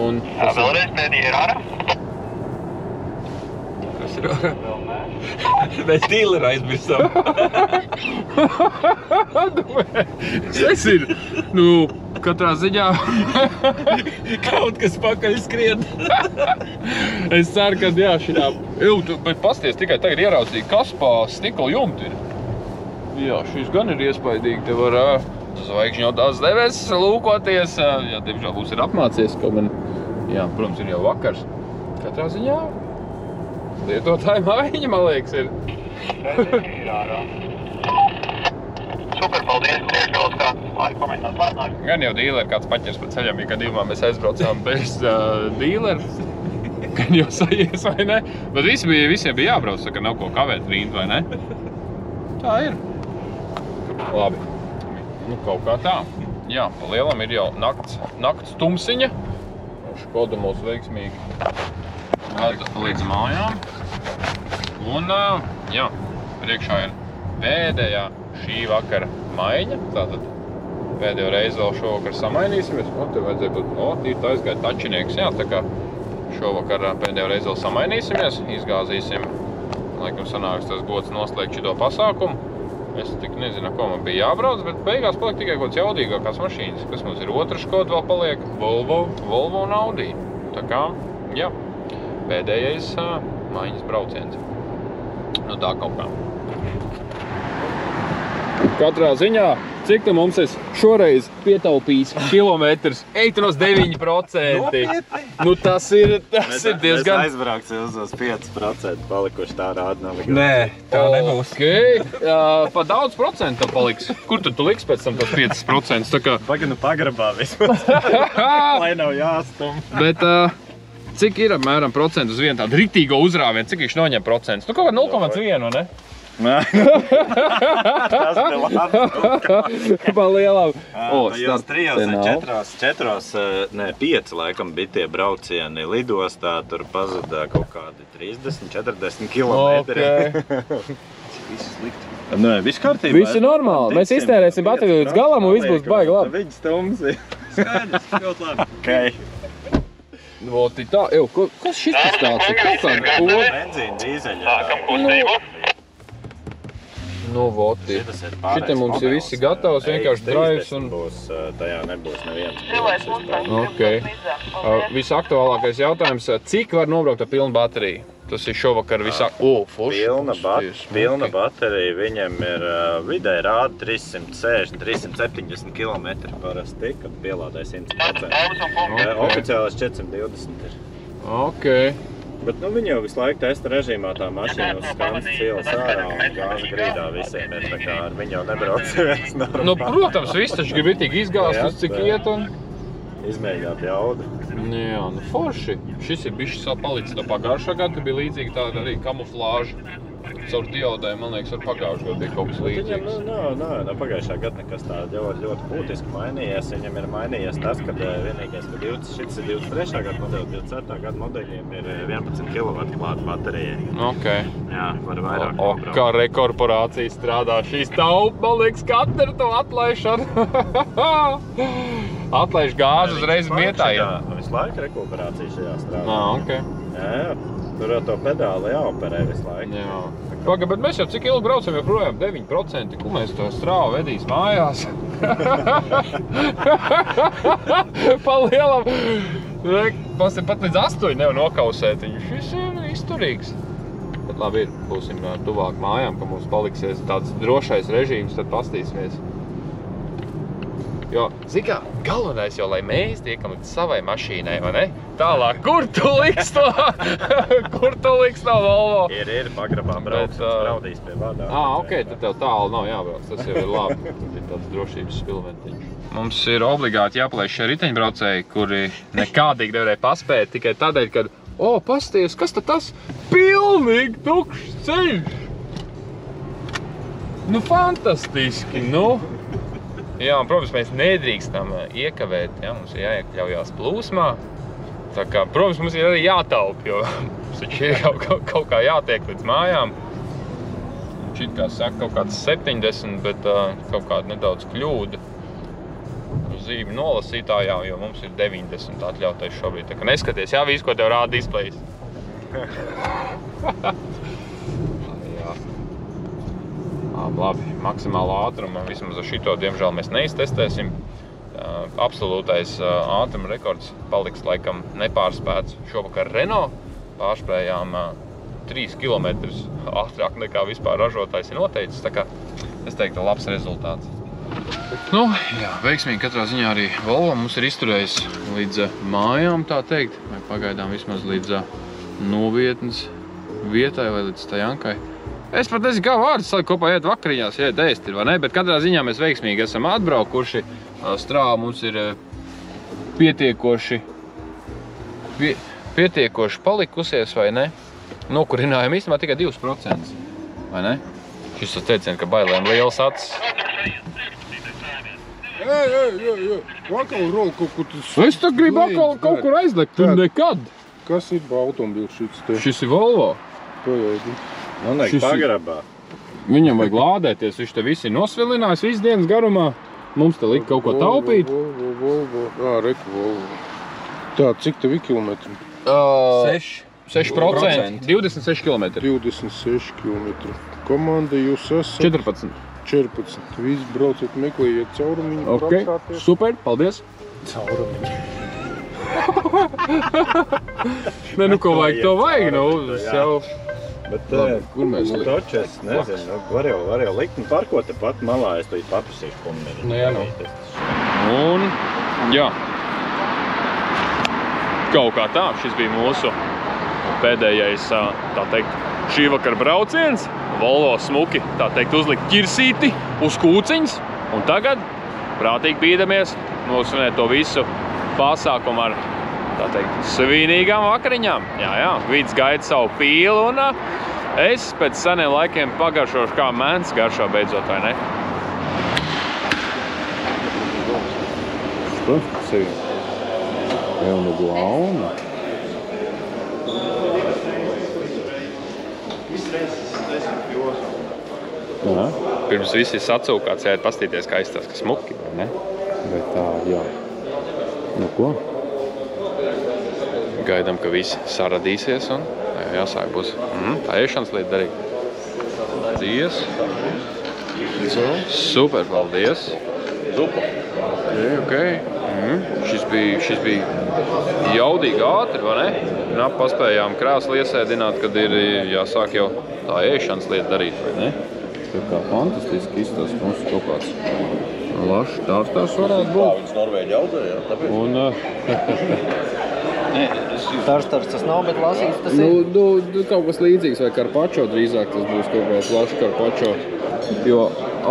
Vēlreiz pēdējie ir ārā? Kas ir ārā? Mēs dīleri aizmirstam. Tas ir, katrā ziņā. Kaut kas pakaļ skrien. Es ceru, ka jā, šitā... Bet pasties, tikai tagad ieraudzīja, kas pa stikla jumtu ir. Jā, šis gan ir iespaidīgi. Te var zvaigžņotās debesis lūkoties. Jā, diemžēl būs ir apmācies, kaut man, jā, protams, ir jau vakars. Katrā ziņā lietotāja maiņa, man liekas, ir. Super, paldies, priekšgalos kāds laika pamēģināt lēnāk. Gan jau dīleri kāds paķers pa ceļam, ja gadījumā mēs aizbraucām bez dīleri. Gan jau sajies, vai ne? Bet visiem bija jābrauc, ka nav ko kavēt rīnt, vai ne? Tā ir. Labi. Kaut kā tā. Jā, pa lielam ir jau nakts tumsiņa. Škoda mūs veiksmīgi veda līdz mājām. Un, jā, priekšā ir pēdējā šī vakara maiņa. Tātad pēdējo reizi vēl šovakar samainīsimies. Te vajadzēja būt, tīri aizgāja tačinieks, jā, tā kā šovakar pēdējo reizi vēl samainīsimies. Izgāzīsim, laikam sanāks tas gods noslēgt šito pasākumu. Es tik nezinu, ko man bija jābrauc, bet beigās paliek tikai kaut kāds jaudīgākās mašīnas. Kas mums ir otra Škoda vēl paliek? Volvo un Audi. Tā kā, jā, pēdējais maiņas brauciens. Nu tā kaut kā. Katrā ziņā, cik tu mums esi šoreiz pietaupījis kilometrus? Eitinos 9%. Nu tas ir diezgan... Mēs aizbrauksim uz 5% palikuši tā rāda navigācija. Nē, tā nebūs. Pa daudz procentu paliks. Kur tu liks pēc tam tos 5%? Paganu pagrabā vismaz, lai nav jāstum. Bet cik ir apmēram procentu uz vienu tādu riktīgo uzrāvienu? Cik viņš noņem procentus? Nu kaut kā 0,1, ne? Tas te labi. Pa lielam. Jūs 5 laikam bija tie braucieni lidostā, tur pazudā kaut kādi 30-40 kilometri. Viss slikti. Nē, viss kārtībā. Viss ir normāli. Mēs iztērēsim bateriju līdz galam un viss būs baigi labi. Viņi stumsi. Skaidrs, ļoti labi. Okay. Voti tā, kas šis tāds ir? Kaut kāda poga? Benzīna, dīzeļa. Sākam kustību. Nu, voti. Šitie mums ir visi gatavs, vienkārši drives un... Tajā nebūs neviens. Ok. Visaktuālākais jautājums, cik var nobraukt ar pilnu bateriju? Tas ir šovakar visāk... Pilna baterija viņam ir vidē rāda 360-370 km parasti, kad pielādē 100%. Oficiālais 420 ir. Ok. Bet viņi jau visu laiku testa režīmā tā mašīna uz skandas cielas ārā un gāza grīdā visiem ir, tā kā ar viņu jau nebrauc viens normāli. Nu, protams, viss taču grib itīgi izgāzt, uz cik iet un... Izmēģināt jaudu. Jā, nu forši. Šis ir bišķis vēl palicis no pagājušā gada, bija līdzīgi tāda arī kamuflāža. Caur diodēm, man liekas, ar pagājušā gada bija kaut kas līdzīgs. Nē, pagājušā gada nekas tā ļoti būtiski mainījies. Viņam ir mainījies tas, ka vienīgais, ka šis ir 23. gada modeļi, 24. gada modeļiem ir 11 kW klāta baterija. Ok. Jā, var vairāk nobraukt. Kā rekorporācija strādā šīs taupa, man liekas, katru to atlaišanu. Atlaiž gāzi uzreiz mietājiem. Visu laiku rekuperācija šajā strādā. Ok. Jā, tur ar to pedāli jāoperē visu laiku. Jā. Paga, bet mēs jau cik ilgi braucam joprojām? 9%. Ko mēs to strāvu vedīs mājās? Pa lielam. Pat līdz 8 nevar nokausēt. Šis ir izturīgs. Bet labi ir, būsim tuvāk mājām, ka mums paliksies tāds drošais režīms, tad pastīsimies. Jo, zikā, galvenais jau, lai mēs tiekam līdz savai mašīnai, vai ne? Tālāk, kur tu liks to? Kur tu liks to Volvo? Ir pagrabā brauks, braudīs pie vadā. Ok, tad tev tālu nav jābrauc, tas jau ir labi. Ir tāds drošības spilventiņš. Mums ir obligāti jāplēš šie riteņbraucēji, kuri nekādīgi nevarēja paspēt, tikai tādēļ, kad, pasties, kas tad tas? Pilnīgi tukšs ceļš! Nu, fantastiski, nu! Jā, un, protams, mēs nedrīkstam iekavēt, ja, mums ir jāiekļaujās plūsmā. Tā kā, protams, mums ir arī jātaup, jo mums taču ir kaut kā jātiek līdz mājām. Šit, kā saka, kaut kāds 70, bet kaut kāda nedaudz kļūda zīme nolasītājā, jo mums ir 90 atļautais šobrīd. Tā kā neskaties, jā, visu, ko tev rāda displejs. Labi, maksimālo ātrumu, vismaz ar šito, diemžēl, mēs neiztestēsim. Absolūtais ātruma rekords paliks laikam nepārspēts. Šovakar Renault pārspējām 3 km ātrāk nekā vispār ražotājs ir noteicis. Tā kā es teiktu, labs rezultāts. Nu, jā, veiksmīgi katrā ziņā arī Volvo mums ir izturējis līdz mājām, tā teikt. Vai pagaidām vismaz līdz novietnes vietai vai līdz Stajankai. Es pat nezinu, kā vārds kopā iet vakariņās, iet ēst ir, vai ne? Bet katrā ziņā mēs veiksmīgi esam atbraukuši. Strāva mums ir pietiekoši palikusies, vai ne? Nokurinājumi īstenībā tikai 2%, vai ne? Šis tas teicien, ka bailēm liels acis. Vakal roli kaut kur tas... Es tā gribu kaut kur aizlikt, tur nekad. Kas ir automobils šits te? Šis ir Volvo. To jēgi. Man vajag pagrabā. Viņam vajag lādēties, viņš te visi nosvilinājis visu dienas garumā. Mums te lika kaut ko taupīt. Volvo. Reku Volvo. Tā, cik tev ir kilometri? 6%. 26 km. 26 km. Komanda jūs esat? 14. 14. Visi brauciet, meklējiet caurumiņu. Ok, super, paldies. Caurumiņu. Nē, nu ko vajag, to vajag, nu, jau... Bet, kur mēs likt? Taču es nezinu, var jau likt un parkot te pat malā, es to paprasīšu kumneri. Nu, jā, nu. Un, jā. Kaut kā tā, šis bija mūsu pēdējais, tā teikt, šī vakar brauciens. Volvo smuki, tā teikt, uzlikt ķirsīti uz kūciņas. Un tagad prātīgi bīdamies nosvinēt to visu pasākumu ar, tā teikt, svinīgām vakariņām. Jā, Vīts gaida savu pīlu un es pēc seniem laikiem pagaršošu kā mēns garšo beidzot, vai ne? Što? Sevi. Evo ne glauna. Jā. Pirms visi sacūkāts jāiet pastīties, kā izstās, ka smuki, vai ne? Bet tā, jā. Nu ko? Gaidām, ka visi saradīsies un jāsāk būs tā ēšanas lieta darīt. Paldies. Super, paldies. Ok. Šis bija jaudīgi ātri, vai ne? Knap paspējām krēslu iesēdināt, kad ir jāsāk jau tā ēšanas lieta darīt, vai ne? Tā kā fantastiski izstāst mums kaut kāds lašs tārstās varētu būt. Viņas Norvēģi audzē, jā, tāpēc. Un... Tārstars tas nav, bet lasīts tas ir. Nu, kaut kas līdzīgs, vai karpačo drīzāk tas būs kaut kāds lašs karpačo. Jo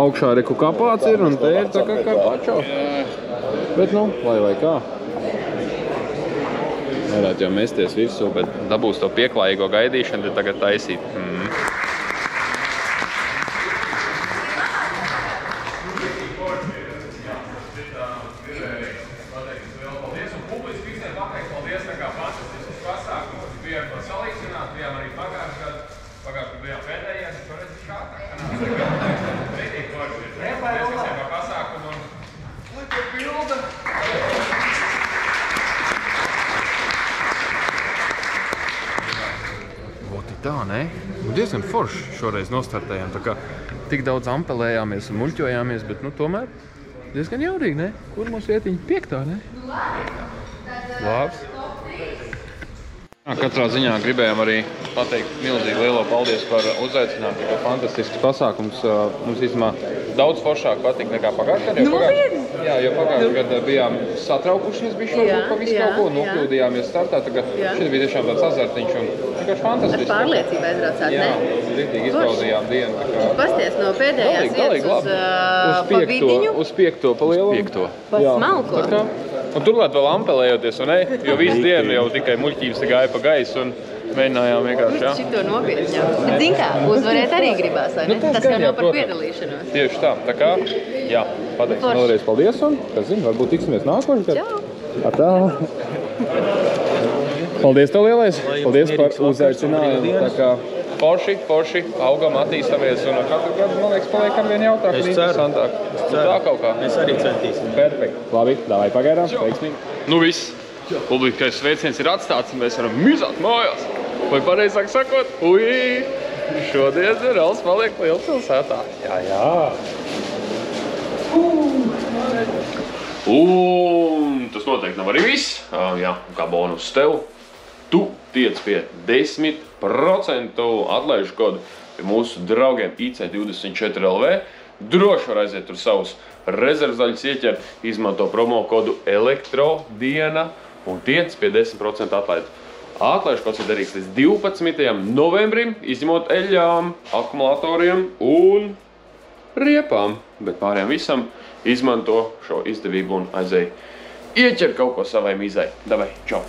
augšā reku kapāts ir un te ir tā kā karpačo. Bet nu, vai kā. Varētu jau mesties virsū, bet dabūs to pieklājīgo gaidīšanu, tad tagad taisīt. Tā, ne? Diezgan forši šoreiz nostartējām, tā kā tik daudz ampelējāmies un muļķojāmies, bet, tomēr diezgan jaudīgi, ne? Kur mums vietiņa? 5. ne? Labs. Katrā ziņā gribējām arī pateikt milzīgi lielo paldies par uzaicinājumu, tikai fantastisks pasākums. Mums īstenībā daudz foršāk patīk nekā pagājušajā gadā. Jā, jo pagājušajā gadā bijām satraukušies bišķi varbūt pa visu kaut ko, nokļūdījāmies startā, tā kā šeit bija tiešām tāds azartiņš un vienkārši fantastiski. Ar pārliecību aizbraucāt, ne? Jā, rītīgi izbaudījām dienu. Pasties no pēdējās vietas pa vidiņu. Uz 5. pa lielu. Pa smalko. Un turklāt vēl ampelējoties, un ne? Jo visu dienu jau tikai muļķības gāja pa gaisu un mēģinājām vienkārši, jā. Šito nopietņā. Bet zin kā, uzvarēt arī gribās, vai ne? Tas kā nav par piedalīšanos. Tieši tā, tā kā, jā, pateiksim vēlreiz paldies un, kas zina, varbūt tiksimies nākošajā gadu. Atā. Paldies tev lielais, paldies par uzaicinājumu. Tā kā forši, augam, attīstamies un katru gadu, man liekas, paliekam vien jautāk un interesantāk. Tā kaut kā. Mēs arī centīsim. Perfekt. Labi, davai pagaidām, veiksmīgi. Nu viss. Publiskais sveiciens ir atstāts un mēs varam mizāt mājās. Vai pareizāk sakot, šodien Rals paliek lielpilsētā. Jā. Un tas noteikti nav arī viss. Jā, kā bonus tev. Tu tiec pie 10% atlaižu kodu pie mūsu draugiem IC24LV. Droši var aiziet tur savus rezervzaļus ieķert, izmanto promo kodu ELEKTRODIENA un tiec pie 10% atlaidu. Atlaižu kods ir derīgs līdz 12. novembrim, izņemot eļļām, akumulatoriem un riepām. Bet pārējām visam izmanto šo izdevību un aizēj ieķer kaut ko savai mizai. Davai, čau!